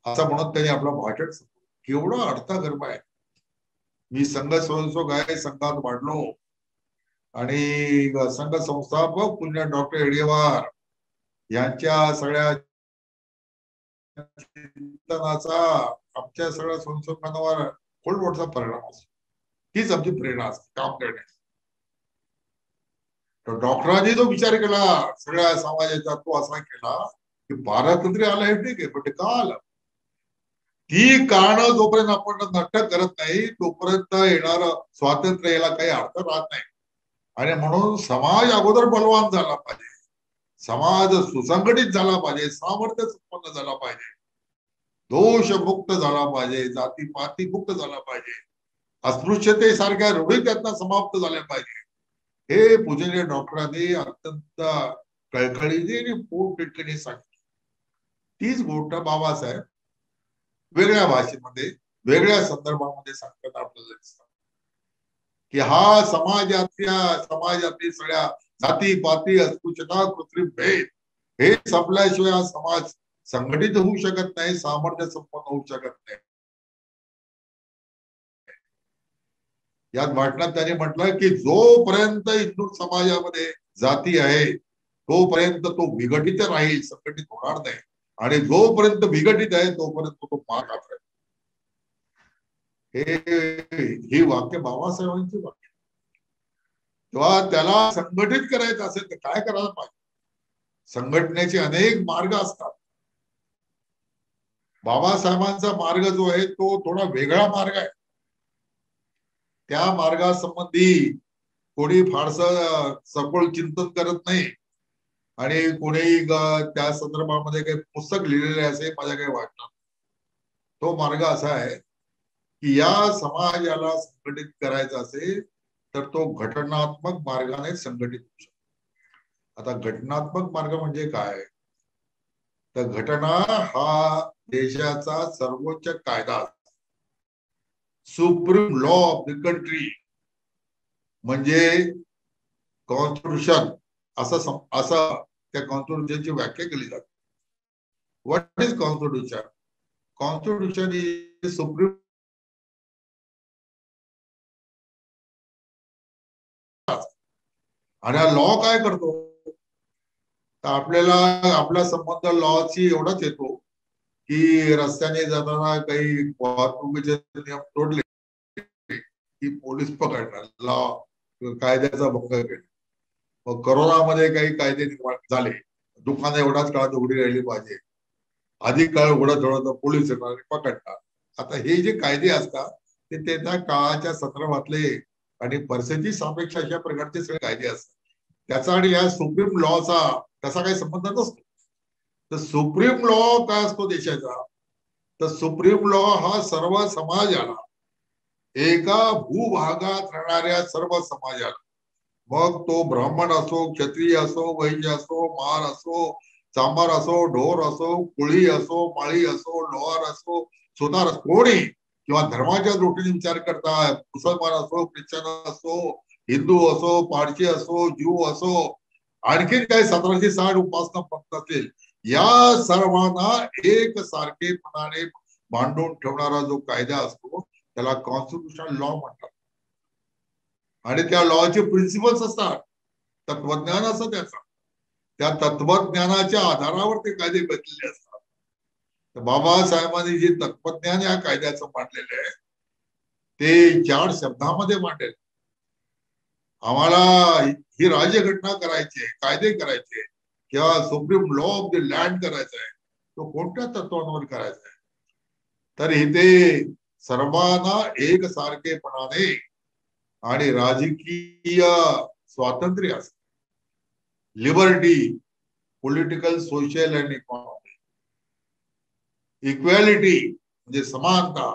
असं म्हणून त्यांनी आपलं भाषण केवढं अर्थगर्भ आहे. मी संघ स्वयंसेवक आहे, संघात वाढलो आणि संघ संस्थापक पुण्य डॉक्टर हेडगेवार यांच्या सगळ्या चिंतनाचा आमच्या सगळ्या स्वयंसेवकांवर खोलवरचा परिणाम असतो. हीच आमची प्रेरणा असते काम करण्याची. तर डॉक्टरांनी जो विचार केला सगळ्या समाजाचा, तो असा केला की पारतंत्र्य आलं हे ठीक आहे, पण ते का आलं, ती कारण जोपर्यंत आपण नष्ट करत नाही तोपर्यंत येणार स्वातंत्र्य याला काही अर्थ राहत नाही. आणि म्हणून समाज अगोदर बलवान झाला पाहिजे, समाज सुसंघटित झाला पाहिजे, सामर्थ्य संपन्न झाला पाहिजे. दोषमुक्त झाला पाहिजे, जातीपाती मुक्त झाला पाहिजे, अस्पृश्यतेसारख्या रूढी त्यातनं समाप्त झाल्या पाहिजे. हे पूजनीय डॉक्टरांनी अत्यंत कळकळीने आणि पोटतिडकीने सांगितलं. तीच गोष्ट बाबासाहेब वेगळ्या भाषेमध्ये वेगळ्या संदर्भामध्ये सांगतात आपल्याला दिसतात की हा समाजातली सगळ्या जातीपाती अस्पृश्यता कृत्रिम भेद हे संपल्याशिवाय हा समाज संघटित होऊ शकत नाही, सामर्थ्य संपन्न होऊ शकत नाही. यात भाषणात त्यांनी म्हटलं की जोपर्यंत हिंदू समाजामध्ये जाती आहे तोपर्यंत तो विघटित राहील, संघटित होणार नाही. आणि जोपर्यंत विघटित आहे तोपर्यंत तो मार खात राहील. ही वाक्य बाबासाहेबांची वाक्य. तेव्हा त्याला संघटित करायचं असेल तर काय करायला पाहिजे? संघटनेचे अनेक मार्ग असतात. बाबासाहेबांचा मार्ग जो आहे तो थोडा वेगळा मार्ग आहे. त्या मार्गासंबंधी कोणी फारसं सखोल चिंतन करत नाही आणि कोणी त्या संदर्भामध्ये काही पुस्तक लिहिलेले असे माझ्या काही वाटणार. तो मार्ग असा आहे की या समाजाला संघटित करायचा असेल तर तो घटनात्मक मार्गाने संघटित होऊ शकतो. आता घटनात्मक मार्ग म्हणजे काय? तर घटना हा देशाचा सर्वोच्च कायदा, supreme law of the country, म्हणजे कॉन्स्टिट्यूशन असं त्या कॉन्स्टिट्यूशनची व्याख्या केली जाते. What is constitution? Constitution is supreme. आणि हा लॉ काय करतो? तर आपल्याला आपला संबंध लॉची एवढाच येतो की रस्त्याने जाताना काही वाहतुकीचे नियम तोडले की पोलीस पकडणार, लॉ कायद्याचा भंग केला. मग करोनामध्ये काही कायदे निर्माण झाले, दुकानं एवढाच काळात उघडी राहिली पाहिजे, अधिक काळ उघडत ठेवलं तर पोलीस येणार पकडणार. आता हे जे कायदे असतात ते त्या काळाच्या संदर्भातले आणि परिस्थिती सापेक्ष अशा प्रकारचे सगळे कायदे असतात. त्याचा आणि या सुप्रीम लॉचा तसा काही संबंध नसतो. तर सुप्रीम लॉ काय असतो देशाचा? तर सुप्रीम लॉ हा सर्व समाजाला, एका भूभागात राहणाऱ्या सर्व समाजाला, मग तो ब्राह्मण असो, क्षत्रिय असो, वैश्य असो, महार असो, चांभार असो, ढोर असो, कुळी असो, माळी असो, लोहार असो, सुतार असो, कोणी किंवा धर्माच्या दृष्टीने विचार करता मुसलमान असो, ख्रिश्चन असो, हिंदू असो, पारशी असो, ज्यू असो, आणखी काही 1760 उपासना पंथ असेल, या सर्वांना एक सारखेपणाने बांधून ठेवणारा जो कायदा असतो त्याला कॉन्स्टिट्यूशनल लॉ म्हणतात. आणि त्या लॉचे प्रिन्सिपल्स असतात, तत्वज्ञान असतं त्याचं. त्या तत्वज्ञानाच्या आधारावर ते कायदे बदललेले असतात. तर बाबासाहेबांनी जे तत्वज्ञान या कायद्याचं मांडलेलं आहे ते 4 शब्दामध्ये मांडले. आम्हाला ही राज्यघटना करायची आहे, कायदे करायचे किंवा supreme law of the land करायचा आहे, तो कोणत्या तत्वांवर करायचा आहे? तर इथे सर्वांना एक सारखेपणाने आणि राजकीय स्वातंत्र्य असते, liberty, political, social and economic, equality म्हणजे समानता,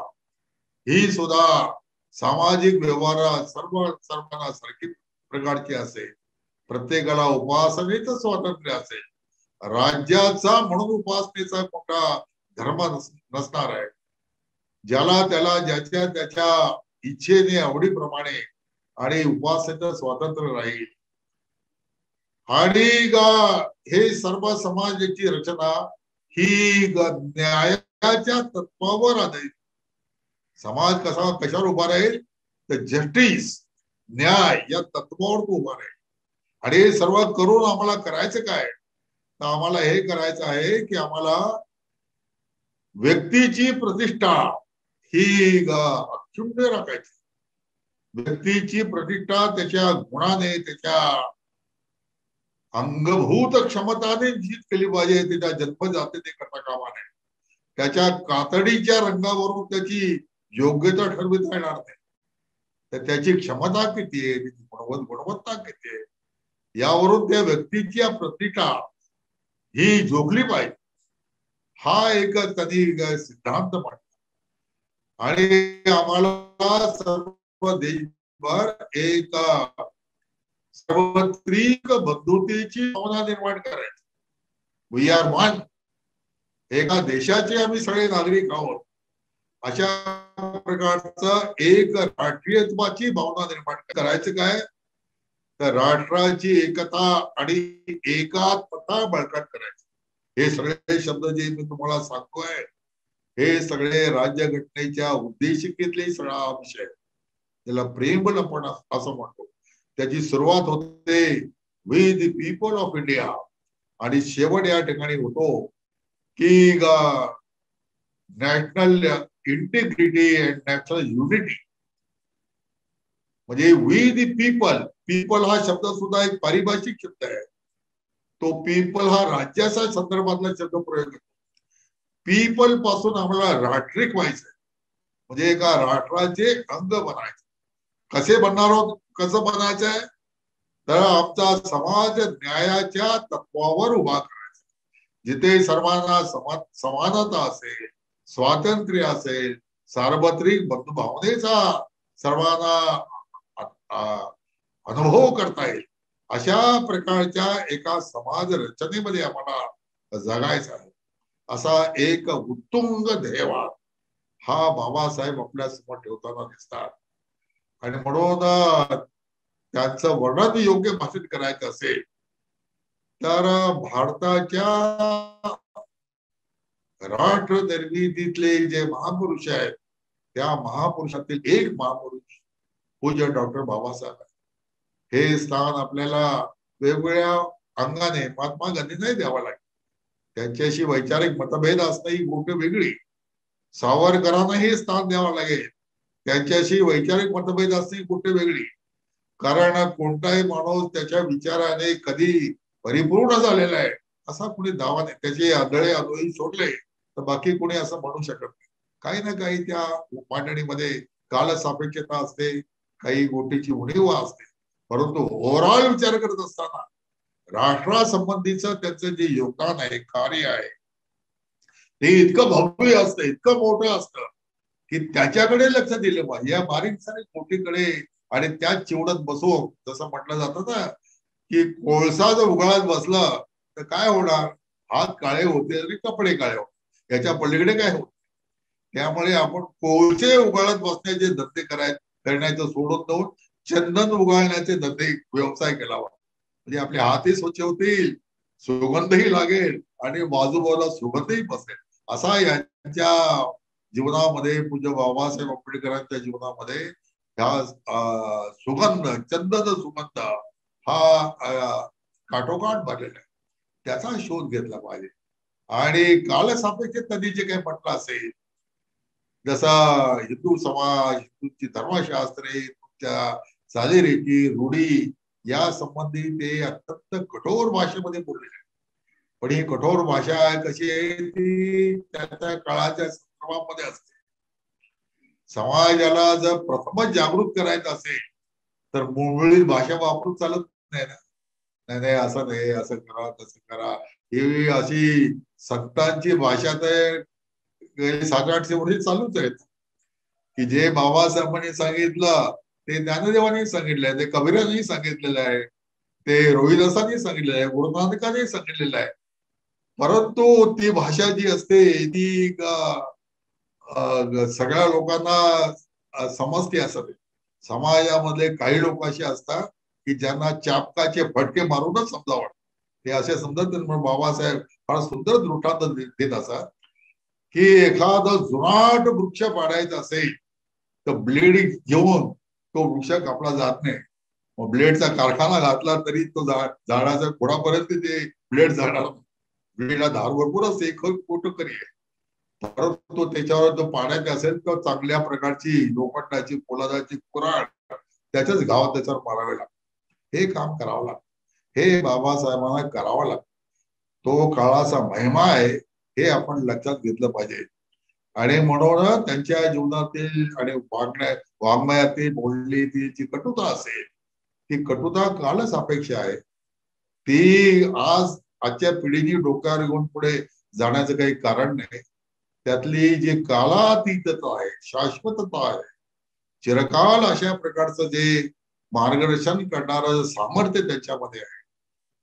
ही सुद्धा सामाजिक व्यवहारात सर्वांना सारखी प्रकारची असेल. प्रत्येकाला उपासनेचं स्वातंत्र्य असेल. राज्याचा म्हणून उपासनेचा कोणता धर्म नसणार आहे. ज्याला त्याला ज्याच्या त्याच्या इच्छेने, आवडीप्रमाणे आणि उपासनेचं स्वातंत्र्य राहील. आणि हे सर्व समाजाची रचना ही न्यायाच्या तत्वावर आधारित. समाज कशावर उभा राहील? तर जस्टिस, न्याय या तत्वावर तो उभा राहील. आणि हे सर्व करून आम्हाला करायचं काय? तर आम्हाला हे करायचं आहे की आम्हाला व्यक्तीची प्रतिष्ठा ही अक्षुण्ण राखायची. व्यक्तीची प्रतिष्ठा त्याच्या गुणाने, त्याच्या अंगभूत क्षमताने निश्चित केली पाहिजे. त्याच्या जन्मजातीने करता कामा नये. त्याच्या कातडीच्या रंगावरून त्याची योग्यता ठरविता येणार नाही. तर त्याची क्षमता किती आहे, त्याची गुणवत्ता किती आहे, यावरून त्या व्यक्तीची प्रतिष्ठा ही जोखली पाहिजे. हा एक त्यांनी सिद्धांत मांडला आणि आम्हाला सर्व देशभर एक सार्वत्रिक बंधुतेची भावना निर्माण करायची. We are one. एका देशाचे आम्ही सगळे नागरिक आहोत अशा प्रकारचं एक राष्ट्रीयत्वाची भावना निर्माण करायचं. काय तर राष्ट्राची एकता आणि एकात्मता बळकट करायची. हे सगळे शब्द जे मी तुम्हाला सांगतोय हे सगळे राज्यघटनेच्या उद्देशिकेतले सगळा विषय. त्याला प्रेमळ आपण असं म्हणतो. त्याची सुरुवात होते we the people of India आणि शेवट या ठिकाणी होतो की national integrity and national unity. म्हणजे वी द पीपल. पीपल हा शब्द सुद्धा एक पारिभाषिक शब्द आहे. तो पीपल हा राज्याच्या संदर्भातला शब्द प्रयोग करतो. पीपल पासून आम्हाला राष्ट्रिक व्हायचंय म्हणजे एका राष्ट्राचे अंग बनायचे. कसे बनणार आहोत, कसं बनायचंय तर आमचा समाज न्यायाच्या तत्वावर उभा करायचा. जिथे सर्वांना समानता असेल, स्वातंत्र्य असेल, सार्वत्रिक बंधुभावनेचा सर्वांना अनुभव करता येईल अशा प्रकारच्या एका समाज रचनेमध्ये आम्हाला जगायचं आहे. असा एक उत्तुंग ध्येयवाद हा बाबासाहेब आपल्या समोर ठेवताना दिसतात. आणि म्हणून त्यांचं वर्णन योग्य भाषित करायचं असेल तर भारताच्या राष्ट्र निर्मितीतले जे महापुरुष आहेत त्या महापुरुषातील एक महापुरुष पूज्य डॉक्टर बाबासाहेब. हे स्थान आपल्याला वेगवेगळ्या अंगाने महात्मा गांधी नाही द्यावं लागेल. त्यांच्याशी वैचारिक मतभेद असणं ही गोष्ट वेगळी. सावरकरांना हे स्थान द्यावं लागेल. त्यांच्याशी वैचारिक मतभेद असणं ही गोष्ट वेगळी. कारण कोणताही माणूस त्याच्या विचाराने कधी परिपूर्ण झालेला आहे असा कुणी दावा नाही. त्याचे आंधळे अधोही सोडले तर बाकी कोणी असं म्हणू शकत नाही. काही ना काही त्या मांडणीमध्ये कालसापेक्षता असते, काही गोष्टीची उणीव असते. परंतु ओव्हरऑल विचार करत असताना राष्ट्रासंबंधीचं त्यांचं जे योगदान आहे, कार्य आहे ते इतकं भव्य असतं, इतकं मोठं असतं की त्याच्याकडे लक्ष दिलं पाहिजे. या बारीक सारीक गोष्टीकडे आणि त्याच चिवडत बसू जसं म्हटलं जातं ना की कोळसा जर उघडत बसला तर काय होणार, हात काळे होते आणि कपडे काळे होते, याच्या पलीकडे काय होत. त्यामुळे आपण कोळसे उगाळत बसण्याचे धंदे करण्याचं सोडून देऊन चंदन उगाळण्याचे धंदे व्यवसाय केलावा. म्हणजे आपले हातही स्वच्छ होतील, सुगंधही लागेल आणि बाजूबाजूला सुगंधही बसेल. असा यांच्या जीवनामध्ये पूज्य बाबासाहेब आंबेडकरांच्या जीवनामध्ये ह्या सुगंध, चंदन सुगंध हा काठोकाठ भरलेला आहे. त्याचा शोध घेतला पाहिजे. आणि कालसापेक्ष त्यांनी जे काही म्हटलं असेल जसा हिंदू समाज, हिंदूची धर्मशास्त्रे, तुमच्या चालीरीती, रूढी या संबंधी ते अत्यंत कठोर भाषेमध्ये बोललेले आहे. पण ही कठोर भाषा कशी आहे ती त्या काळाच्या संदर्भामध्ये असते. समाजाला जर प्रथमच जागृत करायचं असेल तर मुळमुळी भाषा वापरून चालत नाही ना. नाही नाही असं नाही, असं करा, तसं करा, ही अशी संतांची भाषा तर 700-800 वर्षे चालूच आहेत. की जे बाबासाहेबांनी सांगितलं ते ज्ञानदेवांनी सांगितलंय, ते कबीरांनी सांगितलेलं आहे, ते रोहिदासांनी सांगितलेलं आहे, गुरुनानकांनी सांगितलेलं आहे. परंतु ती भाषा जी असते ती सगळ्या लोकांना समजते असं नाही. समाजामधले काही लोक असे असतात की ज्यांना चापकाचे फटके मारूनच समजावं. ते असे समजत म्हणून बाबासाहेब फार सुंदर दृष्टांत देत असतात की एखादा जुनाट वृक्ष पाडायचा असेल तर ब्लेड घेऊन तो वृक्ष कापला जात नाही. मग ब्लेडचा कारखाना घातला तरी तो झाडाच्या खोडापर्यंत ते ब्लेड जाणार. ब्लेडला धार भरपूर असते, एक कोटकरी आहे. परंतु त्याच्यावर जो पाण्यात असेल तर चांगल्या प्रकारची लोखंडाची पोलादाची कुऱ्हाड त्याच्याच घाव त्याच्यावर मारावे लागतात. हे काम करावं लागतं. हे बाबासाहेबांना करावं लागतं. तो काळाचा महिमा आहे हे आपण लक्षात घेतलं पाहिजे. आणि म्हणून त्यांच्या जीवनातील आणि वाङ्मयातील बोललेली जी कटुता असेल ती कटुता कालच अपेक्षा आहे. ती आजच्या पिढीने डोक्यावर घेऊन पुढे जाण्याचं काही कारण नाही. त्यातली जी कालातीतता आहे, शाश्वतता आहे, चिरकाल अशा प्रकारचं जे मार्गदर्शन करणारं सामर्थ्य त्याच्यामध्ये आहे,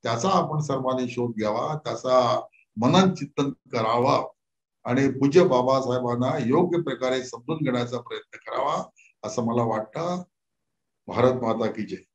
त्याचा आपण सर्वांनी शोध घ्यावा, त्याचा मनन चिंतन करावा आणि पूज्य बाबासाहेबांना योग्य प्रकारे समजून घेण्याचा प्रयत्न करावा, असं मला वाटतं. भारत माता की जय.